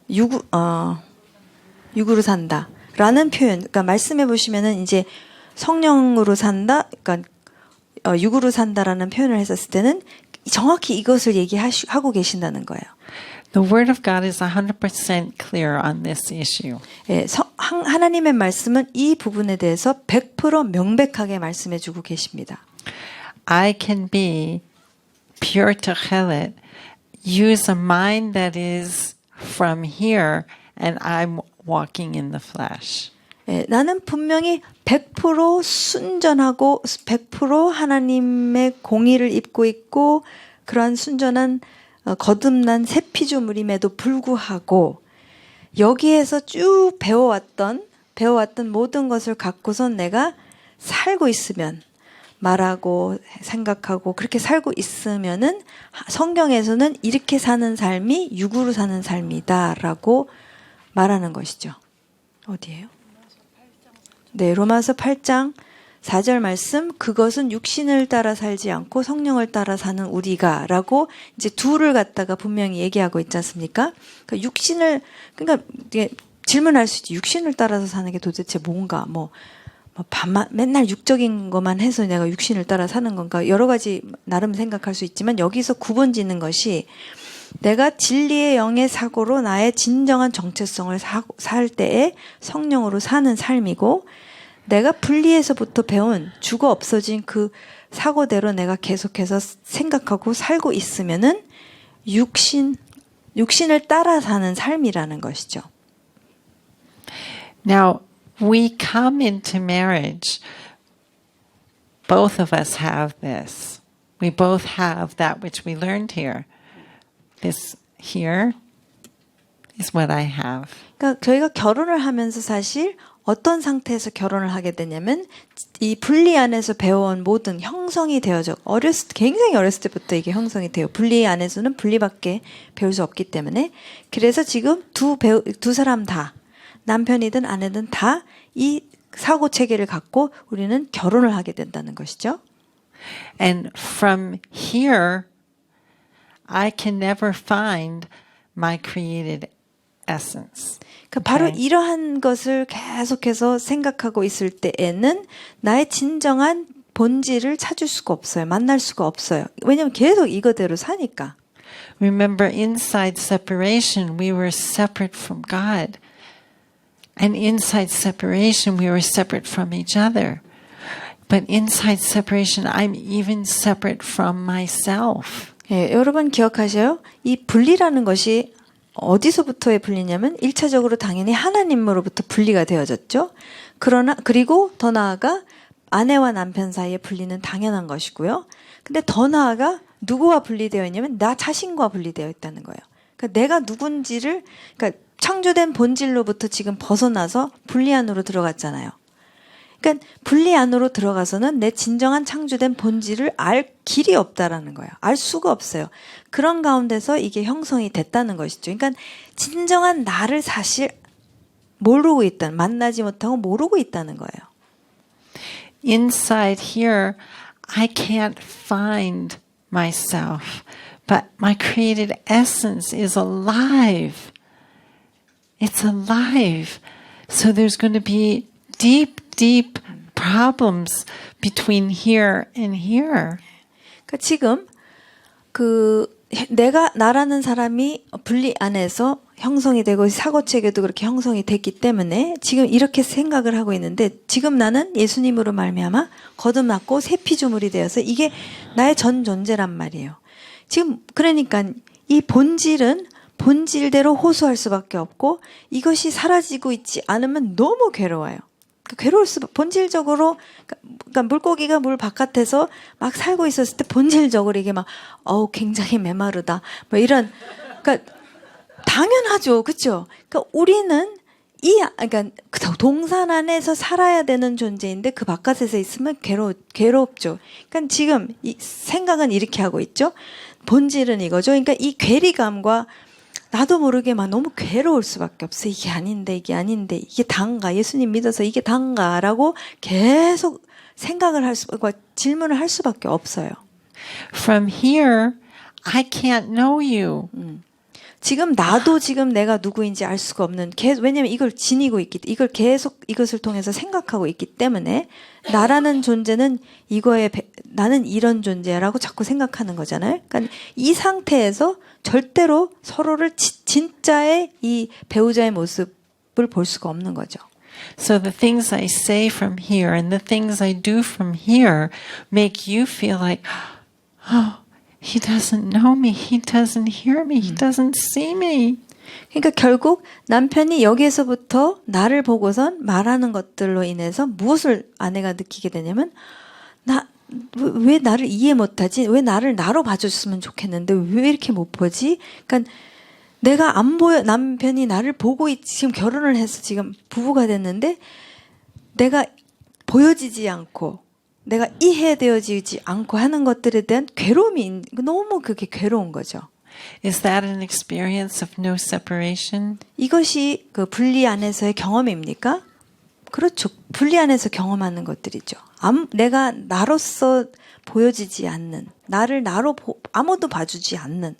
육으로 산다라는 표현. 그러니까 말씀해 보시면은 이제 성령으로 산다. 그러니까 육으로 산다라는 표현을 했었을 때는 정확히 이것을 얘기하고 계신다는 거예요. The Word of God is 100% clear on this issue. 하나님의 말씀은 이 부분에 대해서 100% 명백하게 말씀해 주고 계십니다. I can be pure tochelet, use a mind that is from here, and I'm walking in the flesh. 나는 분명히 100% 순전하고 100% 하나님의 공의를 입고 있고 그러한 순전한 거듭난 새 피조물임에도 불구하고 여기에서 쭉 배워왔던 모든 것을 갖고선 내가 살고 있으면 말하고 생각하고 그렇게 살고 있으면은 성경에서는 이렇게 사는 삶이 육으로 사는 삶이다라고 말하는 것이죠. 어디예요? 네, 로마서 8장 4절 말씀, 그것은 육신을 따라 살지 않고 성령을 따라 사는 우리가 라고 이제 둘을 갖다가 분명히 얘기하고 있지 않습니까? 그러니까 그러니까 이게 질문할 수 있지. 육신을 따라서 사는 게 도대체 뭔가, 맨날 육적인 것만 해서 내가 육신을 따라 사는 건가? 여러 가지 나름 생각할 수 있지만 여기서 구분 짓는 것이 내가 진리의 영의 사고로 나의 진정한 정체성을 살 때에 성령으로 사는 삶이고 내가 분리에서부터 배운 죽어 없어진 그 사고대로 내가 계속해서 생각하고 살고 있으면은 육신을 따라 사는 삶이라는 것이죠. Now, we come into marriage. Both of us have this. We both have that which we learned here. This here is what I have. 그러니까 저희가 결혼을 하면서 사실 어떤 상태에서 결혼을 하게 되냐면 이 분리 안에서 배워온 모든 형성이 되어져 굉장히 어렸을 때부터 이게 형성이 돼요. 분리 안에서는 분리밖에 배울 수 없기 때문에 그래서 지금 두 사람 다 남편이든 아내든 다 이 사고 체계를 갖고 우리는 결혼을 하게 된다는 것이죠. And from here, I can never find my created essence. 바로 이러한 것을 계속해서 생각하고 있을 때에는 나의 진정한 본질을 찾을 수가 없어요. 만날 수가 없어요. 왜냐하면 계속 이거대로 사니까. Remember, inside separation, we were separate from God. And inside separation, we were separate from each other. But inside separation, I'm even separate from myself. 여러분 기억하셔요? 이 분리라는 것이 어디서부터의 분리냐면 1차적으로 당연히 하나님으로부터 분리가 되어졌죠. 그리고 더 나아가 아내와 남편 사이의 분리는 당연한 것이고요. 근데 더 나아가 누구와 분리되어 있냐면 나 자신과 분리되어 있다는 거예요. 그러니까 내가 누군지를 그러니까 창조된 본질로부터 지금 벗어나서 분리 안으로 들어갔잖아요. 그러니까 분리 안으로 들어가서는 내 진정한 창조된 본질을 알 길이 없다라는 거예요. 알 수가 없어요. 그런 가운데서 이게 형성이 됐다는 것이죠. 그러니까 진정한 나를 사실 모르고 만나지 못하고 모르고 있다는 거예요. Inside here, I can't find myself, but my created essence is alive. It's alive. So there's going to be deep problems between here and here. 그러니까 지금 나라는 사람이 분리 안에서 형성이 되고 사고체계도 그렇게 형성이 됐기 때문에 지금 이렇게 생각을 하고 있는데 지금 나는 예수님으로 말미암아 거듭났고 새 피조물이 되어서 이게 나의 전 존재란 말이에요. 지금 그러니까 이 본질은 본질대로 호소할 수밖에 없고 이것이 사라지고 있지 않으면 너무 괴로워요. 본질적으로 그러니까 물고기가 물 바깥에서 막 살고 있었을 때 본질적으로 이게 막 굉장히 메마르다 이런 그러니까 당연하죠, 그렇죠? 그러니까 우리는 그러니까 동산 안에서 살아야 되는 존재인데 그 바깥에서 있으면 괴롭죠. 그러니까 지금 이 생각은 이렇게 하고 있죠. 본질은 이거죠. 그러니까 이 괴리감과 나도 모르게 막 너무 괴로울 수밖에 없어. 이게 아닌데, 이게 아닌데, 이게 단가? 예수님 믿어서 이게 단가라고 계속 생각을 할 수, 질문을 할 수밖에 없어요. From here, I can't know you. 지금 나도 지금 내가 누구인지 알 수가 없는, 왜냐면 이걸 지니고 이걸 계속 이것을 통해서 생각하고 있기 때문에 나라는 존재는 나는 이런 존재라고 자꾸 생각하는 거잖아요. 그러니까 이 상태에서 절대로 서로를 진짜의 이 배우자의 모습을 볼 수가 없는 거죠. So the things I say from here and the things I do from here make you feel like, oh, he doesn't know me. He doesn't hear me. He doesn't see me. 그러니까 결국 남편이 여기에서부터 나를 보고선 말하는 것들로 인해서 무엇을 아내가 느끼게 되냐면 왜 나를 이해 못하지? 왜 나를 나로 봐줬으면 좋겠는데 왜 이렇게 못 보지? 그러니까 내가 안 보여 남편이 나를 보고 지금 결혼을 해서 지금 부부가 됐는데 내가 보여지지 않고 내가 이해되어지지 않고 하는 것들에 대한 괴로움이 너무 그게 괴로운 거죠. Is that an experience of no separation? 이것이 그 분리 안에서의 경험입니까? 그렇죠. 분리 안에서 경험하는 것들이죠. 내가 나로서 보여지지 않는, 나를 나로 아무도 봐주지 않는.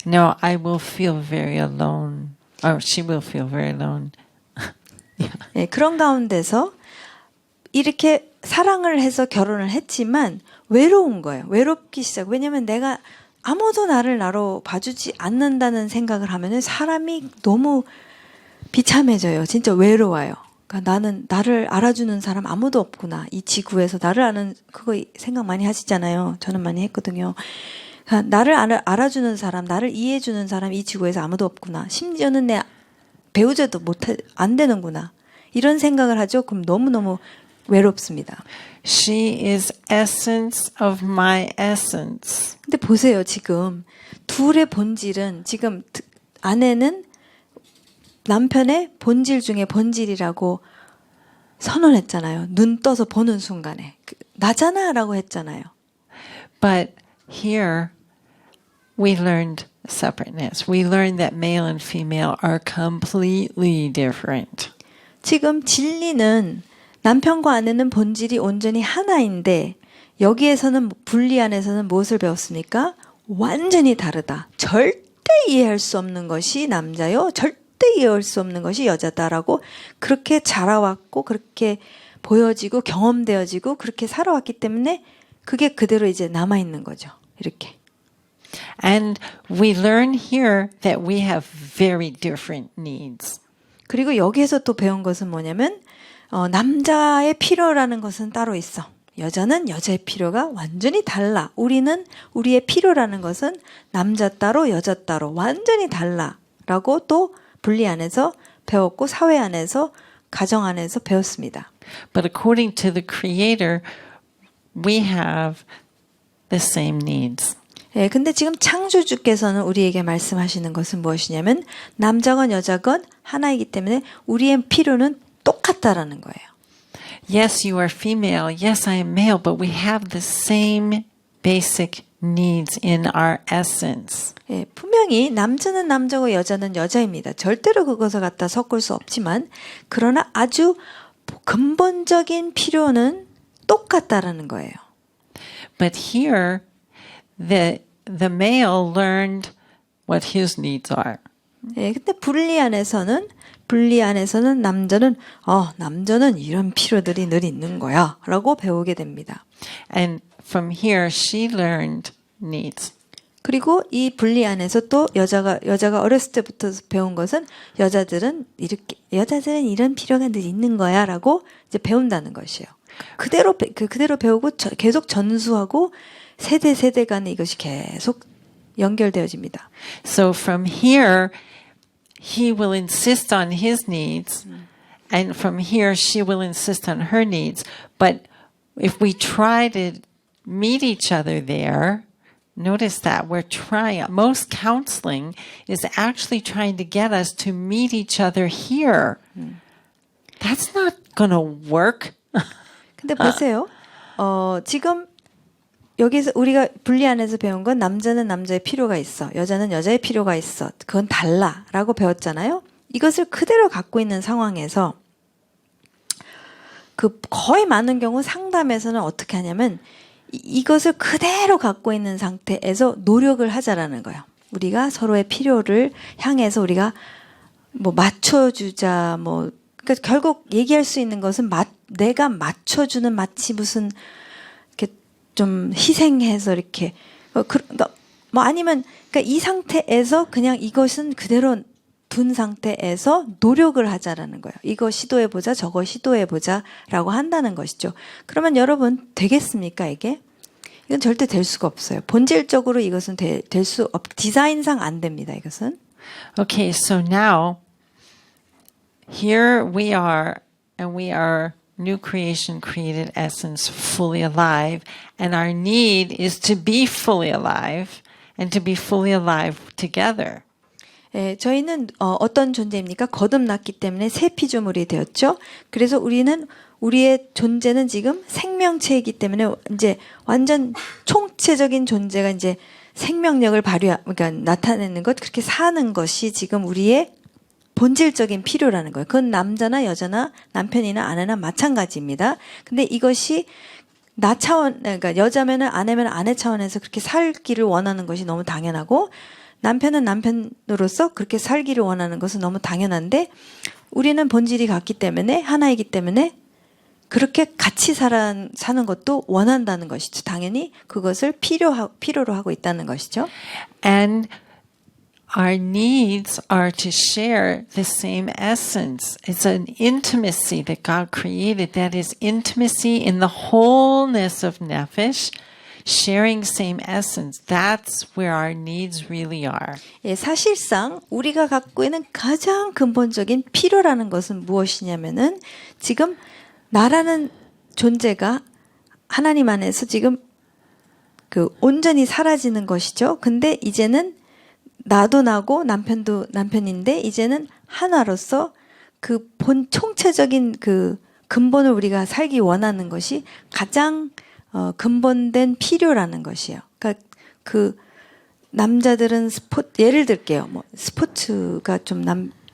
No, I will feel very alone. Or she will feel very alone. 네, 그런 가운데서 이렇게 사랑을 해서 결혼을 했지만 외로운 거예요. 외롭기 시작. 왜냐면 내가 아무도 나를 나로 봐주지 않는다는 생각을 하면은 사람이 너무 비참해져요. 진짜 외로워요. 그러니까 나는 나를 알아주는 사람 아무도 없구나. 이 지구에서 나를 아는 그거 생각 많이 하시잖아요. 저는 많이 했거든요. 그러니까 나를 알아주는 사람, 나를 이해해주는 사람 이 지구에서 아무도 없구나. 심지어는 내 배우자도 안 되는구나. 이런 생각을 하죠. 그럼 너무너무 외롭습니다. She is essence of my essence. 근데 보세요. 지금 둘의 본질은 지금 아내는 남편의 본질 중에 본질이라고 선언했잖아요. 눈 떠서 보는 순간에. 나잖아 라고 했잖아요. But here we learned separateness. We learned that male and female are completely different. 지금 진리는 남편과 아내는 본질이 온전히 하나인데 여기에서는 분리 안에서는 무엇을 배웠습니까? 완전히 다르다. 절대 이해할 수 없는 것이 남자요. 절대 이해할 수 없는 것이 여자다라고 그렇게 자라왔고 그렇게 보여지고 경험되어지고 그렇게 살아왔기 때문에 그게 그대로 이제 남아있는 거죠. 이렇게. And we learn here that we have very different needs. 그리고 여기에서 또 배운 것은 뭐냐면 남자의 필요라는 것은 따로 있어. 여자는 여자의 필요가 완전히 달라. 우리는 우리의 필요라는 것은 남자 따로 여자 따로 완전히 달라라고 또 분리 안에서 배웠고 사회 안에서 가정 안에서 배웠습니다. But according to the Creator, we have the same needs. 예, 근데 지금 창조주께서는 우리에게 말씀하시는 것은 무엇이냐면 남자건 여자건 하나이기 때문에 우리의 필요는 똑같다라는 거예요. Yes, you are female. Yes, I am male. But we have the same basic needs in our essence. 예, 분명히 남자는 남자고 여자는 여자입니다. 절대로 그것을 갖다 섞을 수 없지만 그러나 아주 근본적인 필요는 똑같다라는 거예요. But here, the male learned what his needs are. 예, 근데 분리 안에서는 남자는 이런 필요들이 늘 있는 거야라고 배우게 됩니다. And from here, she learned needs. 그리고 이 분리 안에서 또 여자가 어렸을 때부터 배운 것은 여자들은 이런 필요가 늘 있는 거야라고 이제 배운다는 것이에요. 그대로 배우고 계속 전수하고 세대 간에 이것이 계속 연결되어집니다. So from here, he will insist on his needs, and from here, she will insist on her needs. But if we try to meet each other there, notice that we're trying. Most counseling is actually trying to get us to meet each other here. That's not going to work. 근데 보세요. 지금 여기서 우리가 분리 안에서 배운 건 남자는 남자의 필요가 있어. 여자는 여자의 필요가 있어. 그건 달라. 라고 배웠잖아요. 이것을 그대로 갖고 있는 상황에서 그 거의 많은 경우 상담에서는 어떻게 하냐면 이것을 그대로 갖고 있는 상태에서 노력을 하자라는 거예요. 우리가 서로의 필요를 향해서 우리가 뭐 맞춰주자 그러니까 결국 얘기할 수 있는 것은 내가 맞춰주는 마치 무슨 이렇게 좀 희생해서 이렇게 그러니까 뭐 아니면 그러니까 이 상태에서 그냥 이것은 그대로 둔 상태에서 노력을 하자라는 거예요. 이거 시도해보자, 저거 시도해보자라고 한다는 것이죠. 그러면 여러분 되겠습니까 이게? 이건 절대 될 수가 없어요. 본질적으로 이것은 될 수 디자인상 안 됩니다. 이것은. Okay, so now here we are, and we are new creation, created essence, fully alive, and our need is to be fully alive and to be fully alive together. 예, 저희는 어떤 존재입니까? 거듭났기 때문에 새 피조물이 되었죠. 그래서 우리의 존재는 지금 생명체이기 때문에 이제 완전 총체적인 존재가 이제 생명력을 그러니까 나타내는 것, 그렇게 사는 것이 지금 우리의 본질적인 필요라는 거예요. 그건 남자나 여자나 남편이나 아내나 마찬가지입니다. 근데 이것이 나 차원, 그러니까 여자면은 아내 차원에서 그렇게 살기를 원하는 것이 너무 당연하고 남편은 남편으로서 그렇게 살기를 원하는 것은 너무 당연한데 우리는 본질이 같기 때문에 하나이기 때문에 그렇게 같이 사는 것도 원한다는 것이죠. 당연히 그것을 필요로 하고 있다는 것이죠. And our needs are to share the same essence. It's an intimacy that God created. That is intimacy in the wholeness of nephesh, sharing same essence. That's where our needs really are. 예, 사실상 우리가 갖고 있는 가장 근본적인 필요라는 것은 무엇이냐면은 지금 나라는 존재가 하나님 안에서 지금 그 온전히 사라지는 것이죠. 근데 이제는 나도 나고 남편도 남편인데 이제는 하나로서 그 총체적인 그 근본을 우리가 살기 원하는 것이 가장 근본된 필요라는 것이에요. 그러니까 그 남자들은 예를 들게요. 뭐 스포츠가 좀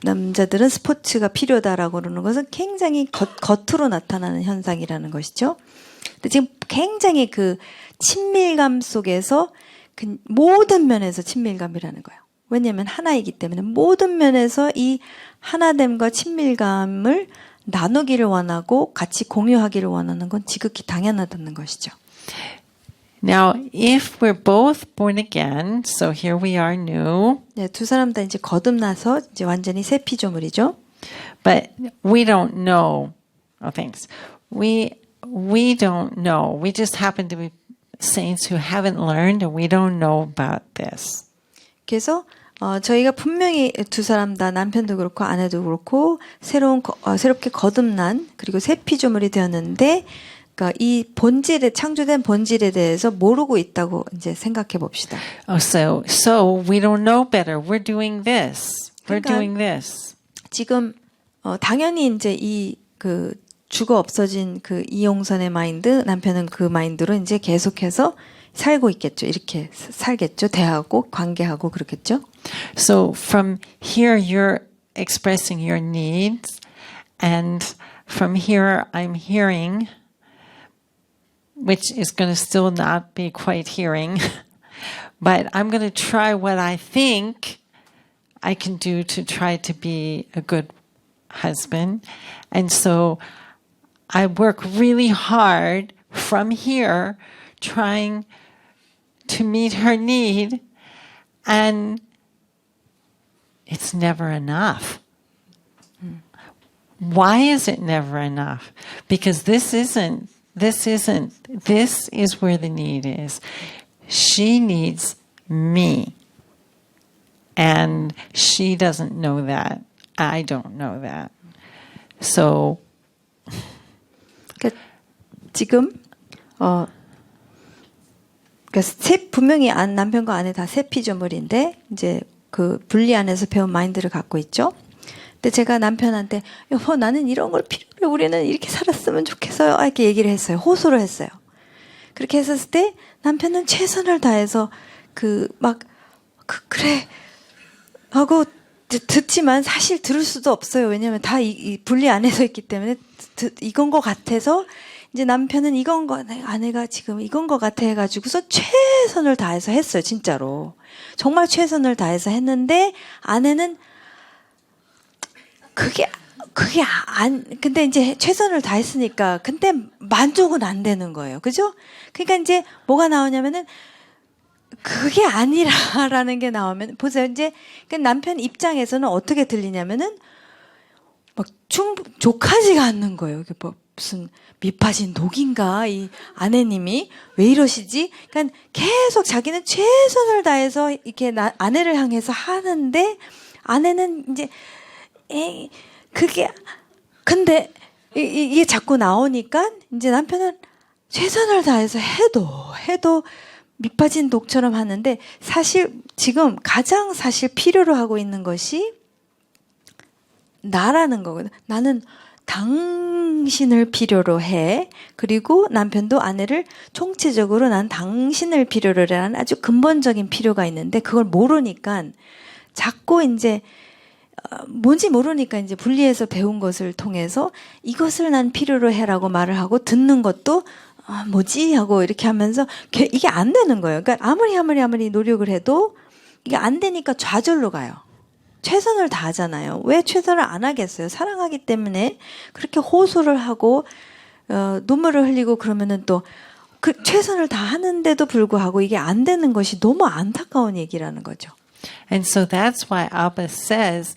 남자들은 스포츠가 필요다라고 그러는 것은 굉장히 겉으로 나타나는 현상이라는 것이죠. 근데 지금 굉장히 그 친밀감 속에서 그 모든 면에서 친밀감이라는 거예요. 왜냐하면 하나이기 때문에 모든 면에서 이 하나됨과 친밀감을 나누기를 원하고 같이 공유하기를 원하는 건 지극히 당연하다는 것이죠. Now, if we're both born again, so here we are new. 네, 두 사람 다 이제 거듭나서 이제 완전히 새 피조물이죠. But we don't know. Oh, thanks. We don't know. We just happen to be saints who haven't learned, and we don't know about this. 그래서 저희가 분명히 두 사람 다 남편도 그렇고 아내도 그렇고 새롭게 거듭난 그리고 새 피조물이 되었는데 그러니까 이 본질에 창조된 본질에 대해서 모르고 있다고 이제 생각해 봅시다. Oh, so we don't know better. We're doing this. We're 그러니까 doing this. 지금 당연히 이제 이 그 죽어 없어진 그 이용선의 마인드 남편은 그 마인드로 이제 계속해서 살고 있겠죠. 이렇게 살겠죠. 대하고 관계하고 그렇겠죠. So from here you're expressing your needs, and from here I'm hearing, which is going to still not be quite hearing, but I'm going to try what I think I can do to try to be a good husband. And so I work really hard from here trying to meet her need, and it's never enough. Why is it never enough? Because this is where the need is. She needs me. And she doesn't know that. I don't know that. So 그러니까 지금 그러니까 분명히 남편과 아내 다 새 피조물인데 이제 그 분리 안에서 배운 마인드를 갖고 있죠. 근데 제가 남편한테 여보 나는 이런 걸 필요해 우리는 이렇게 살았으면 좋겠어요 이렇게 얘기를 했어요. 호소를 했어요. 그렇게 했었을 때 남편은 최선을 다해서 그래 하고 듣지만 사실 들을 수도 없어요. 왜냐하면 다 이 분리 안에서 있기 때문에 이건 것 같아서 이제 남편은 아내가 지금 이건 것 같아 해가지고서 최선을 다해서 했어요. 진짜로. 정말 최선을 다해서 했는데 아내는 근데 이제 최선을 다했으니까 근데 만족은 안 되는 거예요. 그죠? 그러니까 이제 뭐가 나오냐면은 그게 아니라라는 게 나오면 보세요. 이제 그 남편 입장에서는 어떻게 들리냐면은 막 족하지가 않는 거예요. 이게 뭐 무슨 밑빠진 독인가 이 아내님이 왜 이러시지? 그러니까 계속 자기는 최선을 다해서 이렇게 아내를 향해서 하는데 아내는 이제 근데 이게 자꾸 나오니까 이제 남편은 최선을 다해서 해도 밑빠진 독처럼 하는데 사실 지금 가장 사실 필요로 하고 있는 것이 나라는 거거든. 나는 당신을 필요로 해. 그리고 남편도 아내를 총체적으로 난 당신을 필요로 해. 라는 아주 근본적인 필요가 있는데 그걸 모르니까 자꾸 이제 뭔지 모르니까 이제 분리해서 배운 것을 통해서 이것을 난 필요로 해라고 말을 하고 듣는 것도 뭐지 하고 이렇게 하면서 이게 안 되는 거예요. 그러니까 아무리 노력을 해도 이게 안 되니까 좌절로 가요. 최선을 다하잖아요. 왜 최선을 안 하겠어요? 사랑하기 때문에 그렇게 호소를 하고 눈물을 흘리고 그러면은 또 그 최선을 다하는데도 불구하고 이게 안 되는 것이 너무 안타까운 얘기라는 거죠. And so that's why Abba says,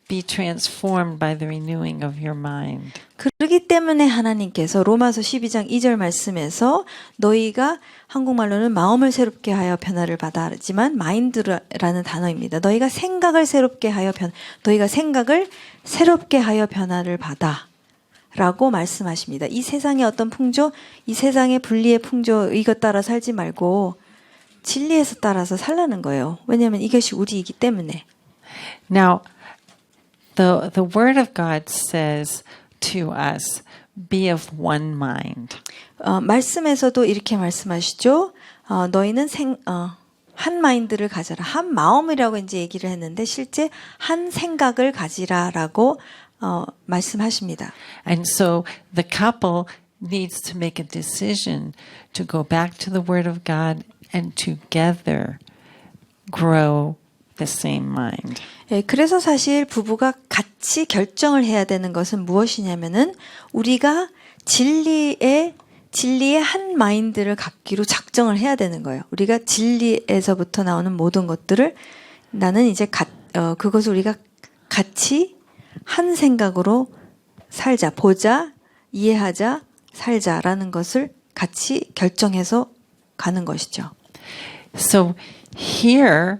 be transformed by the renewing of your mind. 그렇기 때문에 하나님께서 로마서 12장 2절 말씀에서 너희가 한국말로는 마음을 새롭게 하여 변화를 받아지만 마인드라는 단어입니다. 너희가 생각을 새롭게 하여 변화를 받아. 라고 말씀하십니다. 이 세상의 어떤 풍조, 이 세상의 분리의 풍조 이것 따라 살지 말고 진리에서 따라서 살라는 거예요. 왜냐하면 이것이 우리이기 때문에. Now, the Word of God says to us, be of one mind. 말씀에서도 이렇게 말씀하시죠. 너희는 한 마인드를 가져라. 한 마음이라고 이제 얘기를 했는데 실제 한 생각을 가지라라고 말씀하십니다. And so the couple needs to make a decision to go back to the Word of God and together grow the same mind. 예, 그래서 사실 부부가 같이 결정을 해야 되는 것은 무엇이냐면은 우리가 진리의 한 마인드를 갖기로 작정을 해야 되는 거예요. 우리가 진리에서부터 나오는 모든 것들을 나는 이제 그것을 우리가 같이 한 생각으로 살자, 보자, 이해하자, 살자라는 것을 같이 결정해서 가는 것이죠. So here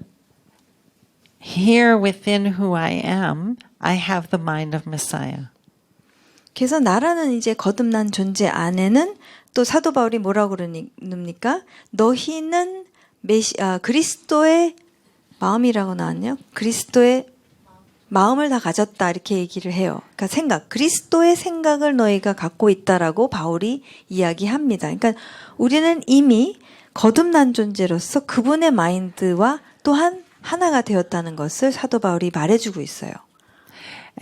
within who I am, I have the mind of Messiah. 그래서 나라는 이제 거듭난 존재 안에는 또 사도 바울이 뭐라고 그럽니까? 너희는 그리스도의 마음이라고 나왔네요. 그리스도의 마음을 다 가졌다 이렇게 얘기를 해요. 그러니까 그리스도의 생각을 너희가 갖고 있다라고 바울이 이야기합니다. 그러니까 우리는 이미 거듭난 존재로서 그분의 마인드와 또한 하나가 되었다는 것을 사도 바울이 말해주고 있어요.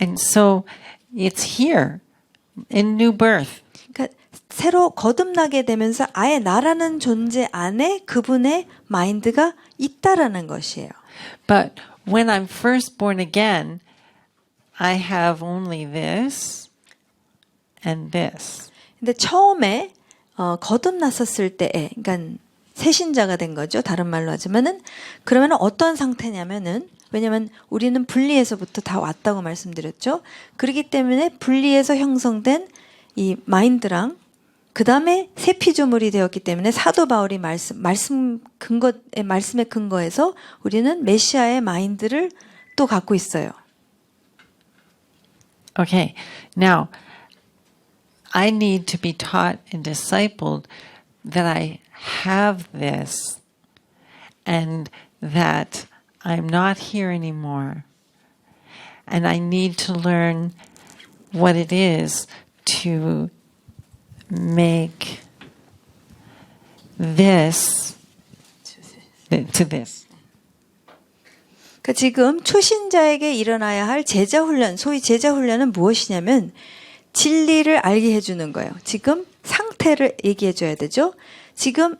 And so it's here in new birth. 그러니까 새로 거듭나게 되면서 아예 나라는 존재 안에 그분의 마인드가 있다라는 것이에요. But when I'm first born again, I have only this and this. 근데 처음에 거듭났었을 때에, 그러니까 새신자가 된 거죠. 다른 말로 하자면은 그러면 어떤 상태냐면은 왜냐하면 우리는 분리에서부터 다 왔다고 말씀드렸죠. 그렇기 때문에 분리에서 형성된 이 마인드랑 그 다음에 새 피조물이 되었기 때문에 사도 바울이 말씀의 근거에서 우리는 메시아의 마인드를 또 갖고 있어요. Okay, now I need to be taught and discipled that I have this and that I'm not here anymore. And I need to learn what it is to make this to this. 그러니까 지금 초신자에게 일어나야 할 제자 훈련, 소위 제자 훈련은 무엇이냐면 진리를 알게 해주는 거예요. 지금 상태를 얘기해 줘야 되죠. 지금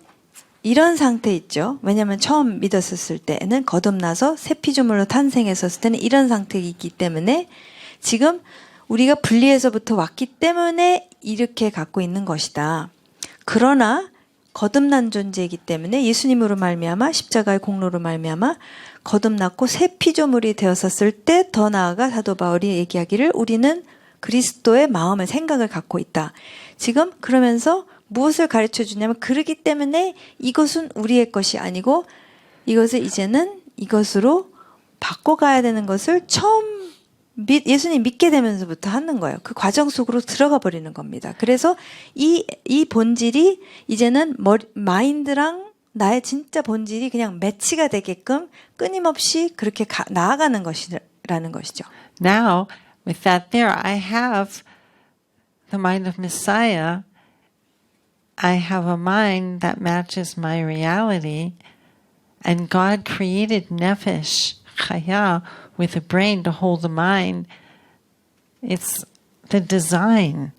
이런 상태 있죠. 왜냐하면 처음 믿었을 때는 거듭나서 새 피조물로 탄생했었을 때는 이런 상태이기 때문에 지금 우리가 분리해서부터 왔기 때문에 이렇게 갖고 있는 것이다. 그러나 거듭난 존재이기 때문에 예수님으로 말미암아 십자가의 공로로 말미암아 거듭났고 새 피조물이 되었었을 때 더 나아가 사도 바울이 얘기하기를 우리는 그리스도의 마음의 생각을 갖고 있다. 지금 그러면서 무엇을 가르쳐 주냐면 그러기 때문에 이것은 우리의 것이 아니고 이것을 이제는 이것으로 바꿔가야 되는 것을 처음 예수님 믿게 되면서부터 하는 거예요. 그 과정 속으로 들어가 버리는 겁니다. 그래서 이 본질이 이제는 마인드랑 나의 진짜 본질이 그냥 매치가 되게끔 끊임없이 그렇게 나아가는 것이라는 것이죠. Now, with that there, I have the mind of Messiah. I have a mind that matches my reality. And God created Nefesh, Chaya, with a brain to hold the mind. It's the design.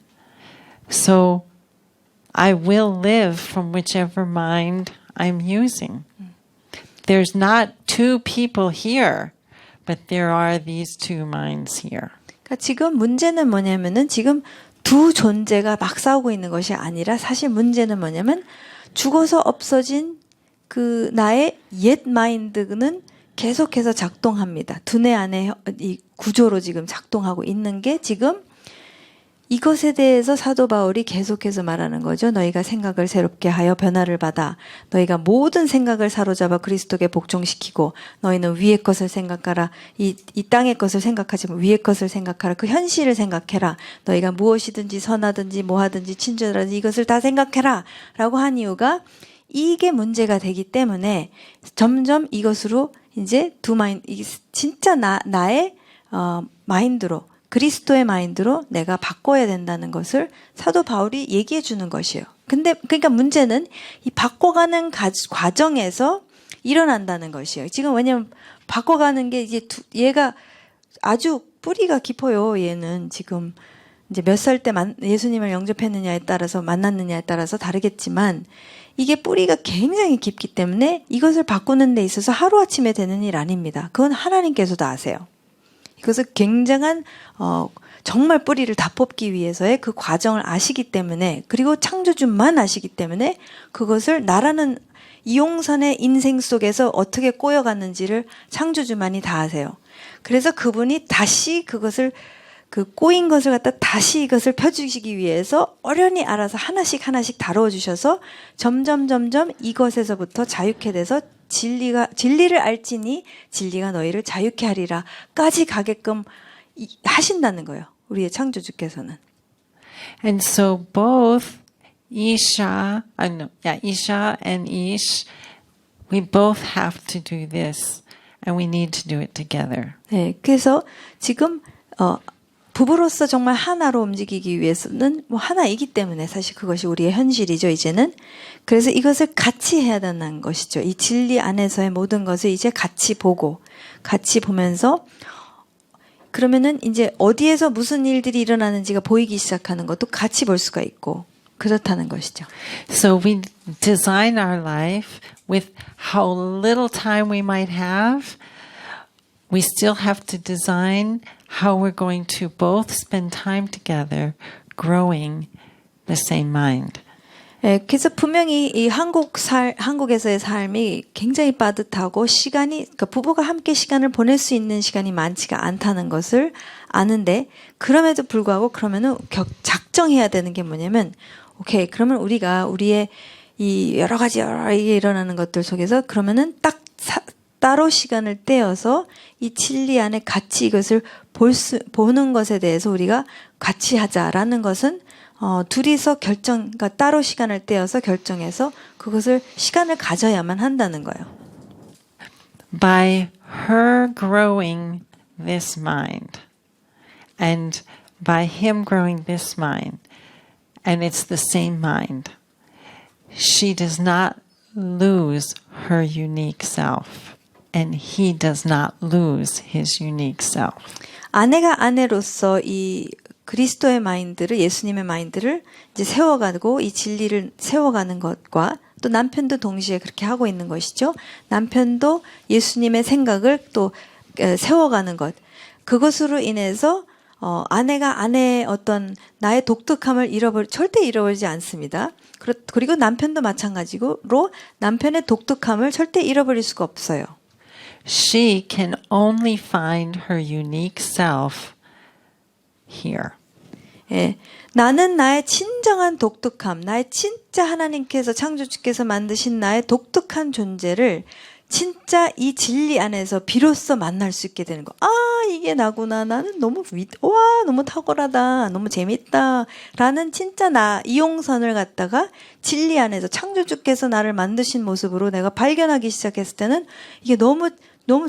So I will live from whichever mind I'm using. There's not two people here, but there are these two minds here. 그러니까 지금 문제는 뭐냐면은 지금 두 존재가 막 싸우고 있는 것이 아니라 사실 문제는 뭐냐면 죽어서 없어진 그 나의 옛 마인드는 계속해서 작동합니다. 두뇌 안에 이 구조로 지금 작동하고 있는 게 지금 이것에 대해서 사도 바울이 계속해서 말하는 거죠. 너희가 생각을 새롭게 하여 변화를 받아 너희가 모든 생각을 사로잡아 그리스도께 복종시키고 너희는 위의 것을 생각하라. 이 땅의 것을 생각하지 말고 위의 것을 생각하라. 그 현실을 생각해라. 너희가 무엇이든지 선하든지 뭐하든지 친절하든지 이것을 다 생각해라. 라고 한 이유가 이게 문제가 되기 때문에 점점 이것으로 이제 진짜 나의 마인드로 그리스도의 마인드로 내가 바꿔야 된다는 것을 사도 바울이 얘기해 주는 것이에요. 근데 그러니까 문제는 이 바꿔가는 과정에서 일어난다는 것이에요. 지금 왜냐면 바꿔가는 게 이제 얘가 아주 뿌리가 깊어요. 얘는 지금 이제 몇 살 때 예수님을 영접했느냐에 따라서 만났느냐에 따라서 다르겠지만 이게 뿌리가 굉장히 깊기 때문에 이것을 바꾸는 데 있어서 하루아침에 되는 일 아닙니다. 그건 하나님께서도 아세요. 이것을 굉장한 정말 뿌리를 다 뽑기 위해서의 그 과정을 아시기 때문에 그리고 창조주만 아시기 때문에 그것을 나라는 이용선의 인생 속에서 어떻게 꼬여갔는지를 창조주만이 다 아세요. 그래서 그분이 다시 그것을 그 꼬인 것을 갖다 다시 이것을 펴주시기 위해서 어련히 알아서 하나씩 다루어 주셔서 점점 이것에서부터 자유케 돼서 진리를 알지니 진리가 너희를 자유케 하리라까지 가게끔 하신다는 거예요. 우리의 창조주께서는. And so both Isha and Ish, we both have to do this, and we need to do it together. 네, 그래서 지금 부부로서 정말 하나로 움직이기 위해서는 뭐 하나이기 때문에 사실 그것이 우리의 현실이죠, 이제는. 그래서 이것을 같이 해야 된다는 것이죠. 이 진리 안에서의 모든 것을 이제 같이 보면서 그러면은 이제 어디에서 무슨 일들이 일어나는지가 보이기 시작하는 것도 같이 볼 수가 있고 그렇다는 것이죠. So we design our life with how little time we might have. We still have to design how we're going to both spend time together growing the same mind. 예, 그래서 분명히 이 한국에서의 삶이 굉장히 빠듯하고 그러니까 부부가 함께 시간을 보낼 수 있는 시간이 많지가 않다는 것을 아는데 그럼에도 불구하고 그러면은 작정해야 되는 게 뭐냐면 오케이, 그러면 우리의 이 여러 가지 일어나는 것들 속에서 그러면은 따로 시간을 떼어서 이 진리 안에 같이 이것을 보는 것에 대해서 우리가 같이 하자라는 것은 둘이서 그러니까 따로 시간을 떼어서 결정해서 그것을 시간을 가져야만 한다는 거예요. By her growing this mind and by him growing this mind, and it's the same mind, she does not lose her unique self, and he does not lose his unique self. 아내가 아내로서 이 그리스도의 마인드를 예수님의 마인드를 이제 세워가고 이 진리를 세워가는 것과 또 남편도 동시에 그렇게 하고 있는 것이죠. 남편도 예수님의 생각을 또 세워가는 것. 그것으로 인해서 아내가 아내의 어떤 나의 독특함을 절대 잃어버리지 않습니다. 그리고 남편도 마찬가지로 남편의 독특함을 절대 잃어버릴 수가 없어요. She can only find her unique self here. 예, 나는 나의 진정한 독특함, 나의 진짜 하나님께서 창조주께서 만드신 나의 독특한 존재를 진짜 이 진리 안에서 비로소 만날 수 있게 되는 거. 아, 이게 나구나. 나는 너무 너무 탁월하다. 너무 재밌다. 라는 진짜 나 이용선을 갖다가 진리 안에서 창조주께서 나를 만드신 모습으로 내가 발견하기 시작했을 때는 이게 너무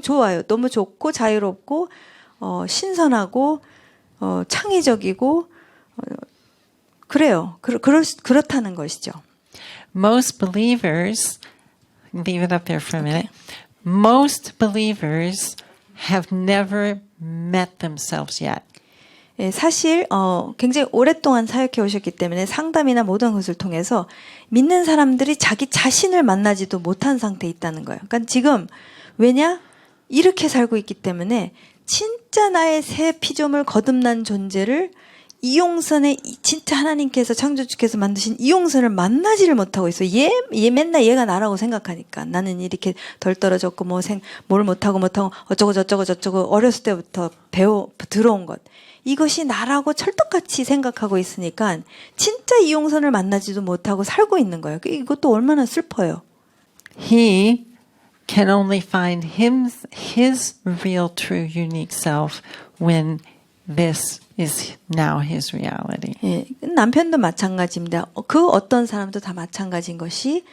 좋아요. 너무 좋고 자유롭고 신선하고 창의적이고 그래요. 그렇다는 것이죠. Most believers, leave it up there for a minute. Most believers have never met themselves yet. 예, 사실 굉장히 오랫동안 사역해 오셨기 때문에 상담이나 모든 것을 통해서 믿는 사람들이 자기 자신을 만나지도 못한 상태에 있다는 거예요. 그러니까 지금 왜냐? 이렇게 살고 있기 때문에 진짜 나의 새 피조물 거듭난 존재를 이용선에 진짜 하나님께서 창조주께서 만드신 이용선을 만나지를 못하고 있어. 얘 맨날 얘가 나라고 생각하니까 나는 이렇게 덜 떨어졌고 뭘 못하고 어쩌고 저쩌고 어렸을 때부터 들어온 것. 이것이 나라고 철떡같이 생각하고 있으니까 진짜 이용선을 만나지도 못하고 살고 있는 거예요. 이것도 얼마나 슬퍼요. He can only find his real, true, unique self when this is now his reality. 예, 남편도 마찬가지입니다. 그 어떤 사람도 다 마찬가지인 것이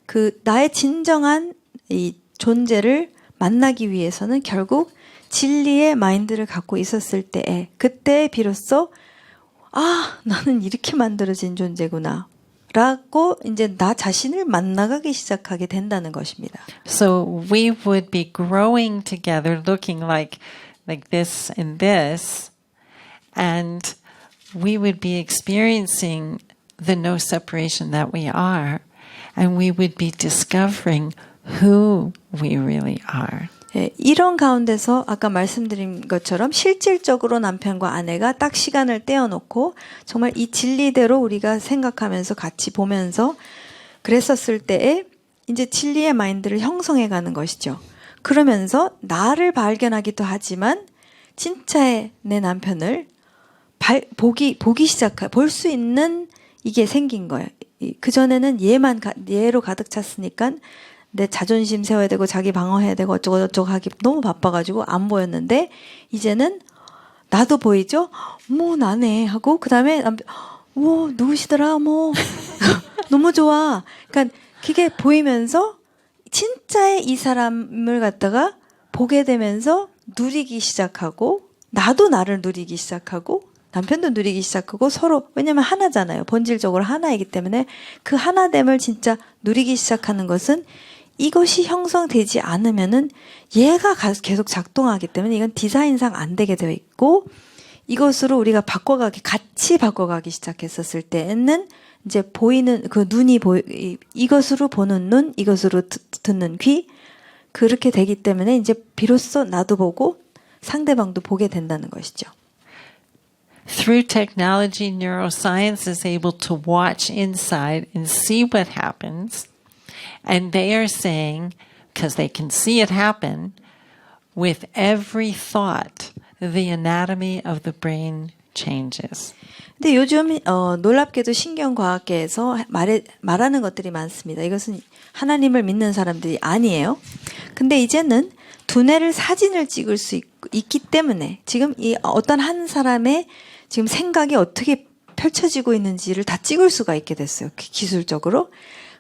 그 나의 진정한 이 존재를 만나기 위해서는 결국 진리의 마인드를 갖고 있었을 때에 그때 비로소 아, 나는 이렇게 만들어진 존재구나. 라고 이제 나 자신을 만나가기 시작하게 된다는 것입니다. So we would be growing together looking like this and this, and we would be experiencing the no separation that we are, and we would be discovering who we really are. 예, 이런 가운데서 아까 말씀드린 것처럼 실질적으로 남편과 아내가 딱 시간을 떼어놓고 정말 이 진리대로 우리가 생각하면서 같이 보면서 그랬었을 때에 이제 진리의 마인드를 형성해 가는 것이죠. 그러면서 나를 발견하기도 하지만 진짜의 내 남편을 보기 시작해 볼 수 있는 이게 생긴 거예요. 그전에는 얘로 가득 찼으니까 내 자존심 세워야 되고 자기 방어해야 되고 어쩌고 하기 너무 바빠가지고 안 보였는데 이제는 나도 보이죠? 뭐 나네 하고 그 다음에 남편 누구시더라 뭐 너무 좋아. 그러니까 그게 보이면서 진짜의 이 사람을 갖다가 보게 되면서 누리기 시작하고 나도 나를 누리기 시작하고 남편도 누리기 시작하고 서로 왜냐면 하나잖아요. 본질적으로 하나이기 때문에 그 하나됨을 진짜 누리기 시작하는 것은 이것이 형성되지 않으면은 얘가 계속 작동하기 때문에 이건 디자인상 안 되게 되어 있고 이것으로 우리가 같이 바꿔가기 시작했었을 때는 이제 보이는 그 눈이 이것으로 보는 눈, 이것으로 듣는 귀 그렇게 되기 때문에 이제 비로소 나도 보고 상대방도 보게 된다는 것이죠. Through technology, neuroscience is able to watch inside and see what happens. And they are saying, because they can see it happen, with every thought, the anatomy of the brain changes. 근데 요즘 놀랍게도 신경과학계에서 말하는 것들이 많습니다. 이것은 하나님을 믿는 사람들이 아니에요. 근데 이제는 두뇌를 사진을 찍을 수 있기 때문에 지금 이 어떤 한 사람의 지금 생각이 어떻게 펼쳐지고 있는지를 다 찍을 수가 있게 됐어요. 기술적으로.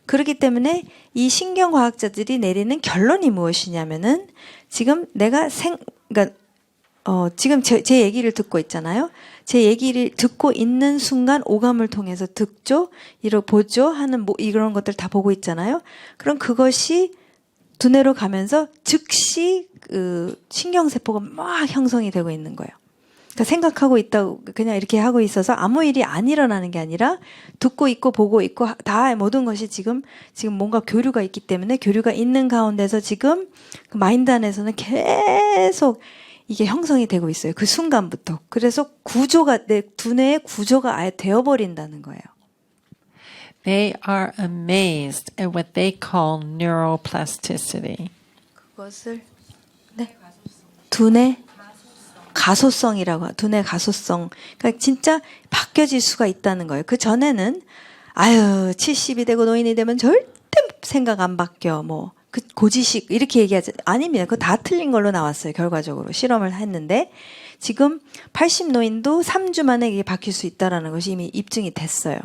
그렇기 때문에 이 신경과학자들이 내리는 결론이 무엇이냐면은 지금 내가 그러니까 지금 제 얘기를 듣고 있잖아요. 제 얘기를 듣고 있는 순간 오감을 통해서 듣죠, 보죠 하는 이런 것들 다 보고 있잖아요. 그럼 그것이 두뇌로 가면서 즉시 그 신경세포가 막 형성이 되고 있는 거예요. 그러니까 생각하고 있다고 그냥 이렇게 하고 있어서 아무 일이 안 일어나는 게 아니라 듣고 있고 보고 있고 다 모든 것이 지금 뭔가 교류가 있기 때문에 교류가 있는 가운데서 지금 그 마인드 안에서는 계속 이게 형성이 되고 있어요. 그 순간부터. 그래서 내 두뇌의 구조가 아예 되어버린다는 거예요. They are amazed at what they call neuroplasticity. 그것을 네. 두뇌 가소성이라고 두뇌 가소성. 그러니까 진짜 바뀌어질 수가 있다는 거예요. 그 전에는 70이 되고 노인이 되면 절대 생각 안 바뀌어. 그 고지식 이렇게 얘기하지 아닙니다. 그거 다 틀린 걸로 나왔어요. 결과적으로 실험을 했는데 지금 80 노인도 3주 만에 이게 바뀔 수 있다라는 것이 이미 입증이 됐어요.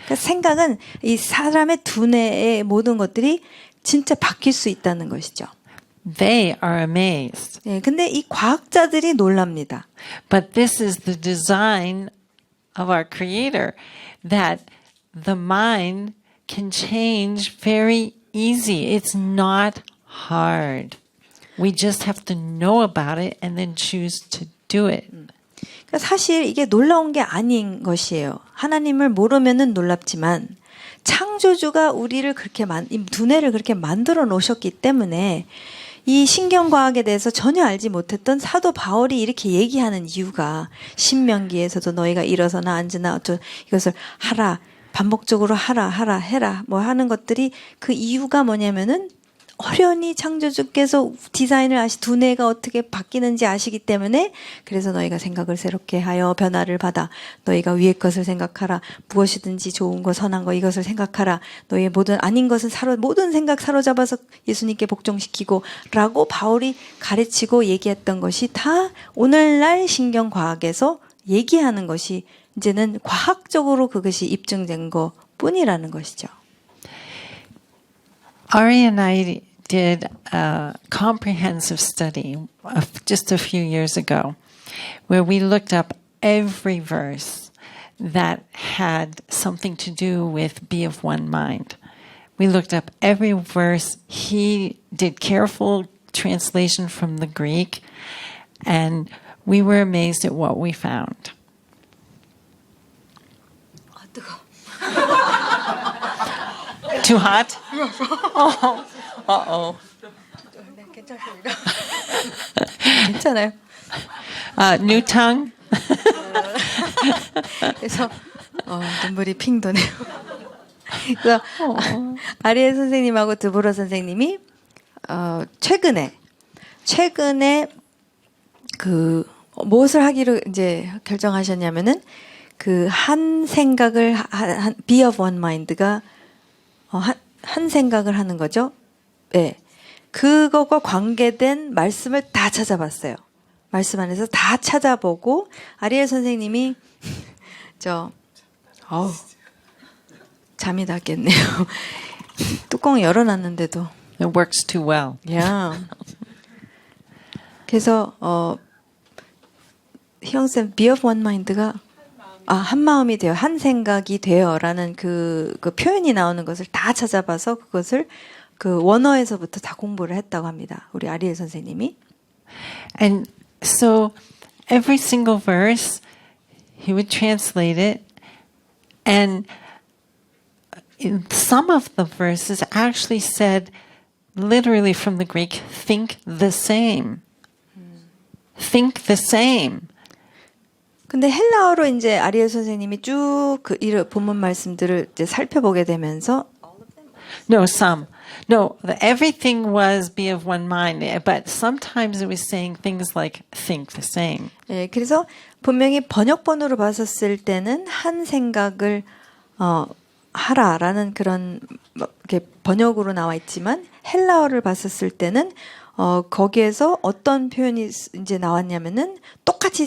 그러니까 생각은 이 사람의 두뇌의 모든 것들이 진짜 바뀔 수 있다는 것이죠. They are amazed. 네, 근데 이 과학자들이 놀랍니다. But this is the design of our Creator, that the mind can change very easy. It's not hard. We just have to know about it and then choose to do it. 그러니까 사실 이게 놀라운 게 아닌 것이에요. 하나님을 모르면은 놀랍지만 창조주가 우리를 그렇게 이 두뇌를 그렇게 만들어 놓으셨기 때문에 이 신경과학에 대해서 전혀 알지 못했던 사도 바울이 이렇게 얘기하는 이유가 신명기에서도 너희가 일어서나 앉으나 이것을 하라, 반복적으로 하라, 해라 하는 것들이 그 이유가 뭐냐면은 어련히 창조주께서 디자인을 두뇌가 어떻게 바뀌는지 아시기 때문에 그래서 너희가 생각을 새롭게 하여 변화를 받아 너희가 위의 것을 생각하라. 무엇이든지 좋은 거 선한 거 이것을 생각하라. 너희의 아닌 것은 모든 생각 사로잡아서 예수님께 복종시키고 라고 바울이 가르치고 얘기했던 것이 다 오늘날 신경과학에서 얘기하는 것이 이제는 과학적으로 그것이 입증된 것 뿐이라는 것이죠. Ari and I did a comprehensive study just a few years ago where we looked up every verse that had something to do with be of one mind. We looked up every verse. He did careful translation from the Greek, and we were amazed at what we found. Too hot? 괜찮아요. New tongue? 그래서 눈물이 핑 도네요. 그래서 아리엘 선생님하고 드보라 선생님이 최근에 그 무엇을 하기로 이제 결정하셨냐면은 그 한 생각을 be of one mind가 한 생각을 하는 거죠. 네. 그거가 관계된 말씀을 다 찾아봤어요. 말씀 안에서 다 찾아보고 아리엘 선생님이 잠이 났겠네요. 뚜껑 열어놨는데도. It works too well. Yeah. 그래서 희영쌤 be of one mind가 한 마음이 돼요. 한 생각이 돼요라는 그 표현이 나오는 것을 다 찾아봐서 그것을 그 원어에서부터 다 공부를 했다고 합니다. 우리 아리엘 선생님이. And so every single verse, he would translate it, and in some of the verses actually said, literally from the Greek, think the same. Think the same. 근데 헬라어로 이제 아리엘 선생님이 쭉 그 본문 말씀들을 이제 살펴보게 되면서 No, some. No, everything was be of one mind, but sometimes it was saying things like think the same. 예, 그래서 분명히 번역본으로 봤었을 때는 한 생각을 하라라는 그런 이렇게 번역으로 나와 있지만 헬라어를 봤었을 때는 거기에서 어떤 표현이 이제 나왔냐면은 똑같이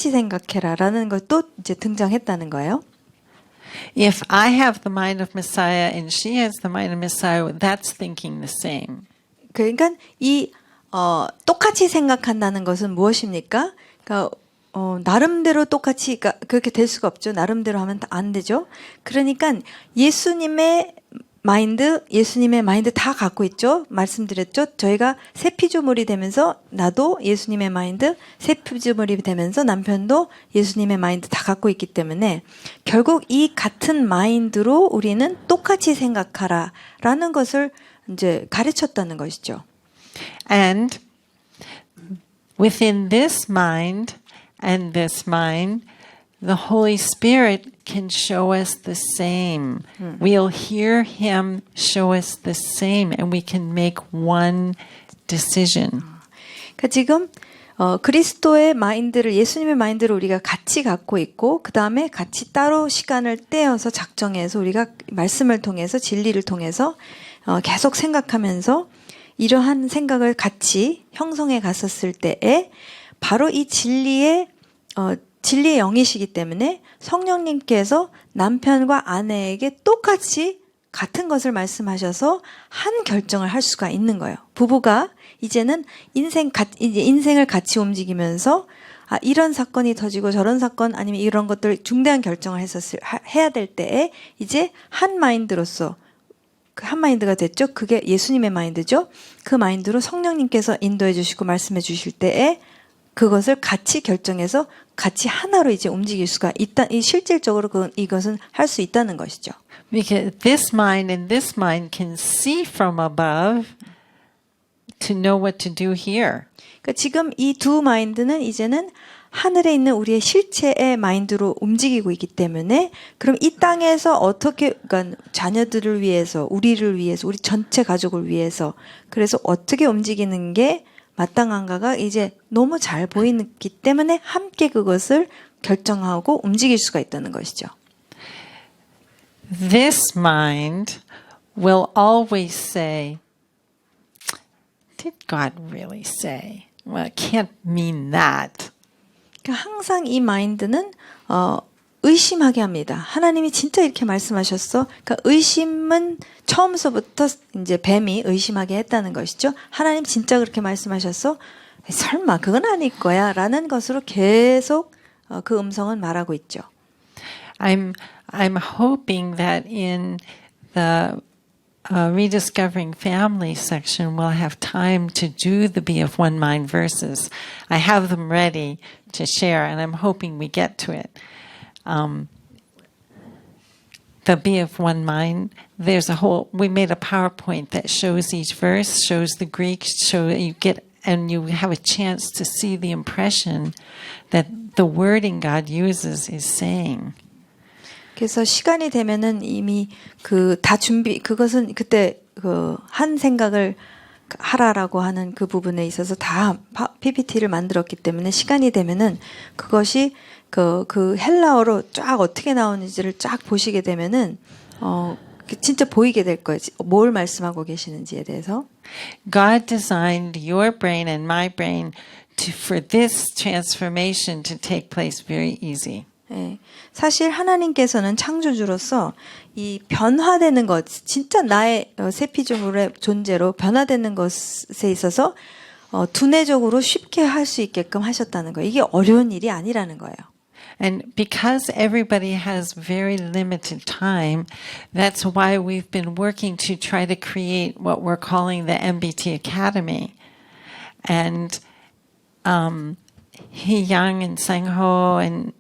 생각해라라는 것도 이제 등장했다는 거예요. If I have the mind of Messiah and she has the mind of Messiah, that's thinking the same. 그러니까 이 똑같이 생각한다는 것은 무엇입니까? 그러니까 나름대로 똑같이, 그러니까 그렇게 될 수가 없죠. 나름대로 하면 안 되죠. 그러니까 예수님의 마인드 다 갖고 있죠. 말씀드렸죠. 저희가 새 피조물이 되면서 나도 예수님의 마인드, 새 피조물이 되면서 남편도 예수님의 마인드 다 갖고 있기 때문에 결국 이 같은 마인드로 우리는 똑같이 생각하라라는 것을 이제 가르쳤다는 것이죠. And within this mind and this mind, the Holy Spirit can show us the same. We'll hear Him show us the same, and we can make one decision. 그러니까 지금 그리스도의 마인드를 예수님의 마인드를 우리가 같이 갖고 있고 그 다음에 같이 따로 시간을 떼어서 작정해서 우리가 말씀을 통해서 진리를 통해서 계속 생각하면서 이러한 생각을 같이 형성해 갔었을 때에 바로 이 진리의 영이시기 때문에 성령님께서 남편과 아내에게 똑같이 같은 것을 말씀하셔서 한 결정을 할 수가 있는 거예요. 부부가 이제는 인생을 같이 움직이면서 이런 사건이 터지고 저런 사건 아니면 이런 것들 중대한 결정을 해야 될 때에 이제 한 마인드로서 한 마인드가 됐죠. 그게 예수님의 마인드죠. 그 마인드로 성령님께서 인도해 주시고 말씀해 주실 때에 그것을 같이 결정해서 같이 하나로 이제 움직일 수가 있다. 실질적으로 이것은 할 수 있다는 것이죠. Because this mind and this mind can see from above to know what to do here. 그러니까 지금 이 두 마인드는 이제는 하늘에 있는 우리의 실체의 마인드로 움직이고 있기 때문에 그럼 이 땅에서 어떻게 그러니까 자녀들을 위해서 우리를 위해서 우리 전체 가족을 위해서 그래서 어떻게 움직이는 게 마땅한가가 이제 너무 잘 보이기 때문에 함께 그것을 결정하고 움직일 수가 있다는 것이죠. This mind will always say, did God really say? Well, it can't mean that. 그러니까 항상 이 마인드는 의심하게 합니다. 하나님이 진짜 이렇게 말씀하셨어? 그러니까 의심은 처음서부터 이제 뱀이 의심하게 했다는 것이죠. 하나님 진짜 그렇게 말씀하셨어? 설마 그건 아닐 거야 라는 것으로 계속 그 음성은 말하고 있죠. I'm hoping that in the Rediscovering Family section we'll have time to do the Be of One Mind verses. I have them ready to share and I'm hoping we get to it. The Be of One Mind, we made a PowerPoint that shows each verse, shows the Greek, and you have a chance to see the impression that the wording God uses is saying. 그래서 시간이 되면은 이미 그것은 그때 한 생각을 하라라고 하는 그 부분에 있어서 다 PPT를 만들었기 때문에 시간이 되면은 그것이 그 헬라어로 쫙 어떻게 나오는지를 쫙 보시게 되면은 진짜 보이게 될 거예요. 뭘 말씀하고 계시는지에 대해서. God designed your brain and my brain for this transformation to take place very easy. 네. 사실 하나님께서는 창조주로서 이 변화되는 것, 진짜 나의 새 피조물의 존재로 변화되는 것에 있어서 두뇌적으로 쉽게 할 수 있게끔 하셨다는 거예요. 이게 어려운 일이 아니라는 거예요. And because everybody has very limited time, that's why we've been working to try to create what we're calling the MBT Academy. And Hee-young and Sang-ho and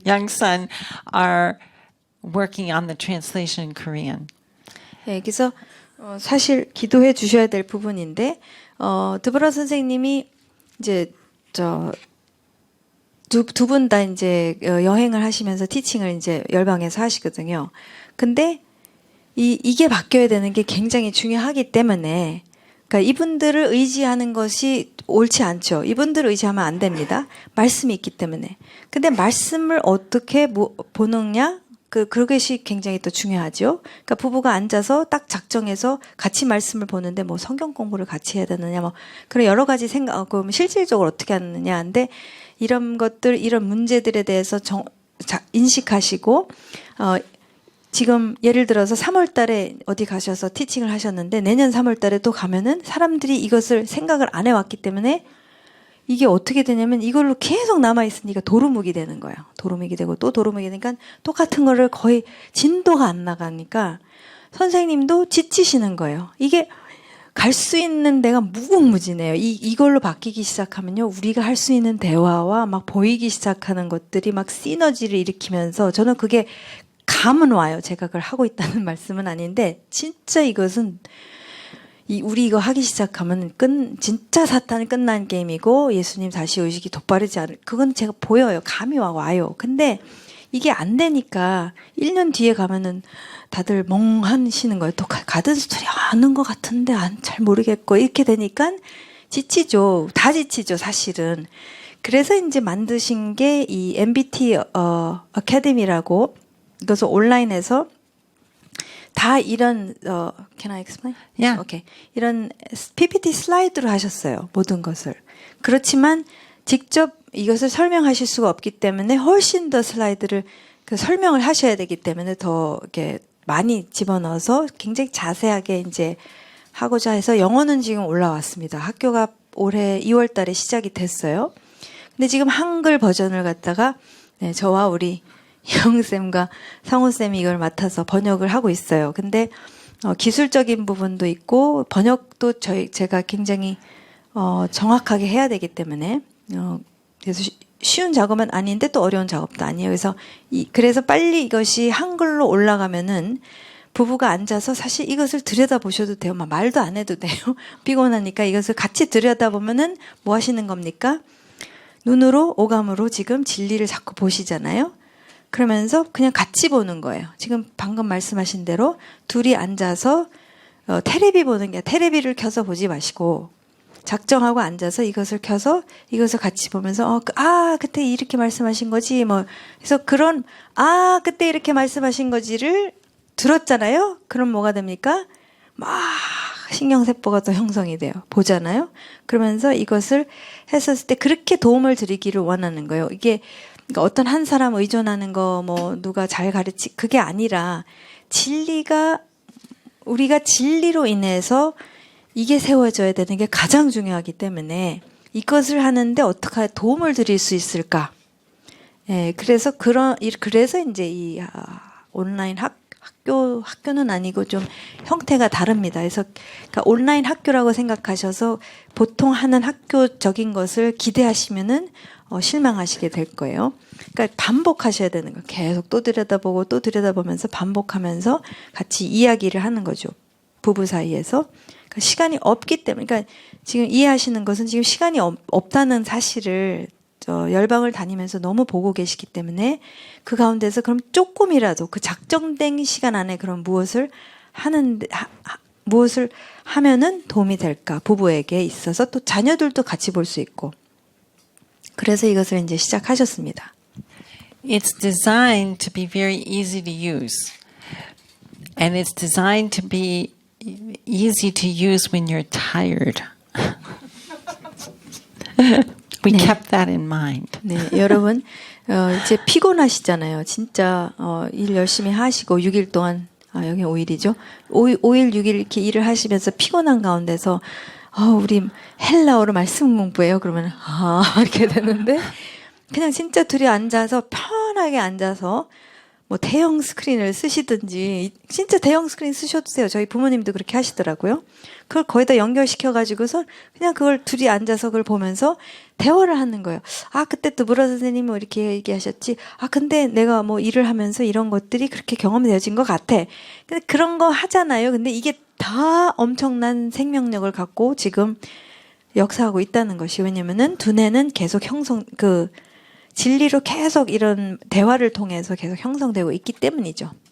Young-sun are working on the translation in Korean. 네, 그래서 사실 기도해 주셔야 될 부분인데 드보라 선생님이 이제 두 분 다 이제 여행을 하시면서 티칭을 이제 열방에서 하시거든요. 근데 이게 바뀌어야 되는 게 굉장히 중요하기 때문에 그러니까 이분들을 의지하는 것이 옳지 않죠. 이분들을 의지하면 안 됩니다. 말씀이 있기 때문에. 근데 말씀을 어떻게 보느냐? 그것이 굉장히 또 중요하죠. 그러니까 부부가 앉아서 딱 작정해서 같이 말씀을 보는데 뭐 성경 공부를 같이 해야 되느냐 뭐 그런 여러 가지 그럼 실질적으로 어떻게 하느냐인데 이런 것들 이런 문제들에 대해서 인식하시고 지금 예를 들어서 3월 달에 어디 가셔서 티칭을 하셨는데 내년 3월 달에 또 가면은 사람들이 이것을 생각을 안 해왔기 때문에 이게 어떻게 되냐면 이걸로 계속 남아있으니까 도루묵이 되는 거예요. 도루묵이 되고 또 도루묵이 되니까 똑같은 거를 거의 진도가 안 나가니까 선생님도 지치시는 거예요. 이게 갈 수 있는 데가 무궁무진해요. 이걸로 바뀌기 시작하면요. 우리가 할 수 있는 대화와 막 보이기 시작하는 것들이 막 시너지를 일으키면서 저는 그게 감은 와요. 제가 그걸 하고 있다는 말씀은 아닌데 진짜 이것은 우리 이거 하기 시작하면 진짜 사탄이 끝난 게임이고 예수님 다시 오시기 돋바르지 않을 그건 제가 보여요. 감이 와요. 근데 이게 안 되니까 1년 뒤에 가면은 다들 멍하시는 거예요. 또 가든 스토리 아는 것 같은데 잘 모르겠고 이렇게 되니까 지치죠. 다 지치죠, 사실은. 그래서 이제 만드신 게 이 MBT 아카데미라고 이것을 온라인에서 다 이런 can I explain? Yeah. 오케이. 이런 PPT 슬라이드로 하셨어요. 모든 것을. 그렇지만 직접 이것을 설명하실 수가 없기 때문에 훨씬 더 슬라이드를 설명을 하셔야 되기 때문에 더 이렇게 많이 집어넣어서 굉장히 자세하게 이제 하고자 해서 영어는 지금 올라왔습니다. 학교가 올해 2월 달에 시작이 됐어요. 근데 지금 한글 버전을 갖다가 네, 저와 우리 영쌤과 상호쌤이 이걸 맡아서 번역을 하고 있어요. 근데 기술적인 부분도 있고 번역도 제가 굉장히 정확하게 해야 되기 때문에 그래서 쉬운 작업은 아닌데 또 어려운 작업도 아니에요. 그래서 빨리 이것이 한글로 올라가면은 부부가 앉아서 사실 이것을 들여다보셔도 돼요. 막 말도 안 해도 돼요. 피곤하니까 이것을 같이 들여다보면은 뭐 하시는 겁니까? 눈으로 오감으로 지금 진리를 자꾸 보시잖아요. 그러면서 그냥 같이 보는 거예요. 지금 방금 말씀하신 대로 둘이 앉아서 테레비 보는 게 테레비를 켜서 보지 마시고 작정하고 앉아서 이것을 켜서 이것을 같이 보면서 그때 이렇게 말씀하신 거지 뭐 그래서 그런 그때 이렇게 말씀하신 거지를 들었잖아요. 그럼 뭐가 됩니까? 막 신경세포가 또 형성이 돼요. 보잖아요. 그러면서 이것을 했었을 때 그렇게 도움을 드리기를 원하는 거예요. 이게 그러니까 어떤 한 사람 의존하는 거 뭐 누가 잘 그게 아니라 우리가 진리로 인해서 이게 세워져야 되는 게 가장 중요하기 때문에 이것을 하는데 어떻게 도움을 드릴 수 있을까? 예, 그래서 이제 이 온라인 학교는 아니고 좀 형태가 다릅니다. 그래서 그러니까 온라인 학교라고 생각하셔서 보통 하는 학교적인 것을 기대하시면은 실망하시게 될 거예요. 그러니까 반복하셔야 되는 거예요. 계속 또 들여다보고 또 들여다보면서 반복하면서 같이 이야기를 하는 거죠. 부부 사이에서. 그러니까 시간이 없기 때문에, 그러니까 지금 이해하시는 것은 지금 시간이 없다는 사실을 열방을 다니면서 너무 보고 계시기 때문에 그 가운데서 그럼 조금이라도 그 작정된 시간 안에 그런 무엇을 하면은 도움이 될까? 부부에게 있어서 또 자녀들도 같이 볼 수 있고. 그래서 이것을 이제 시작하셨습니다. It's designed to be very easy to use. And it's designed to be easy to use when you're tired. We 네. kept that in mind. 네, 여러분 이제 피곤하시잖아요. 진짜 일 열심히 하시고 6일 동안 여기 5일이죠. 5일 6일 이렇게 일을 하시면서 피곤한 가운데서 우리 헬라어로 말씀 공부해요. 그러면 이렇게 되는데 그냥 진짜 둘이 앉아서 편하게 앉아서 뭐 대형 스크린을 쓰시든지 진짜 대형 스크린 쓰셔도 돼요. 저희 부모님도 그렇게 하시더라고요. 그걸 거기다 연결시켜가지고서 그냥 그걸 둘이 앉아서 그걸 보면서 대화를 하는 거예요. 그때 또 무라 선생님이 뭐 이렇게 얘기하셨지. 근데 내가 뭐 일을 하면서 이런 것들이 그렇게 경험되어진 것 같아. 근데 그런 거 하잖아요. 근데 이게 다 엄청난 생명력을 갖고 지금 역사하고 있다는 것이 왜냐면은 두뇌는 계속 진리로 계속 이런 대화를 통해서 계속 형성되고 있기 때문이죠.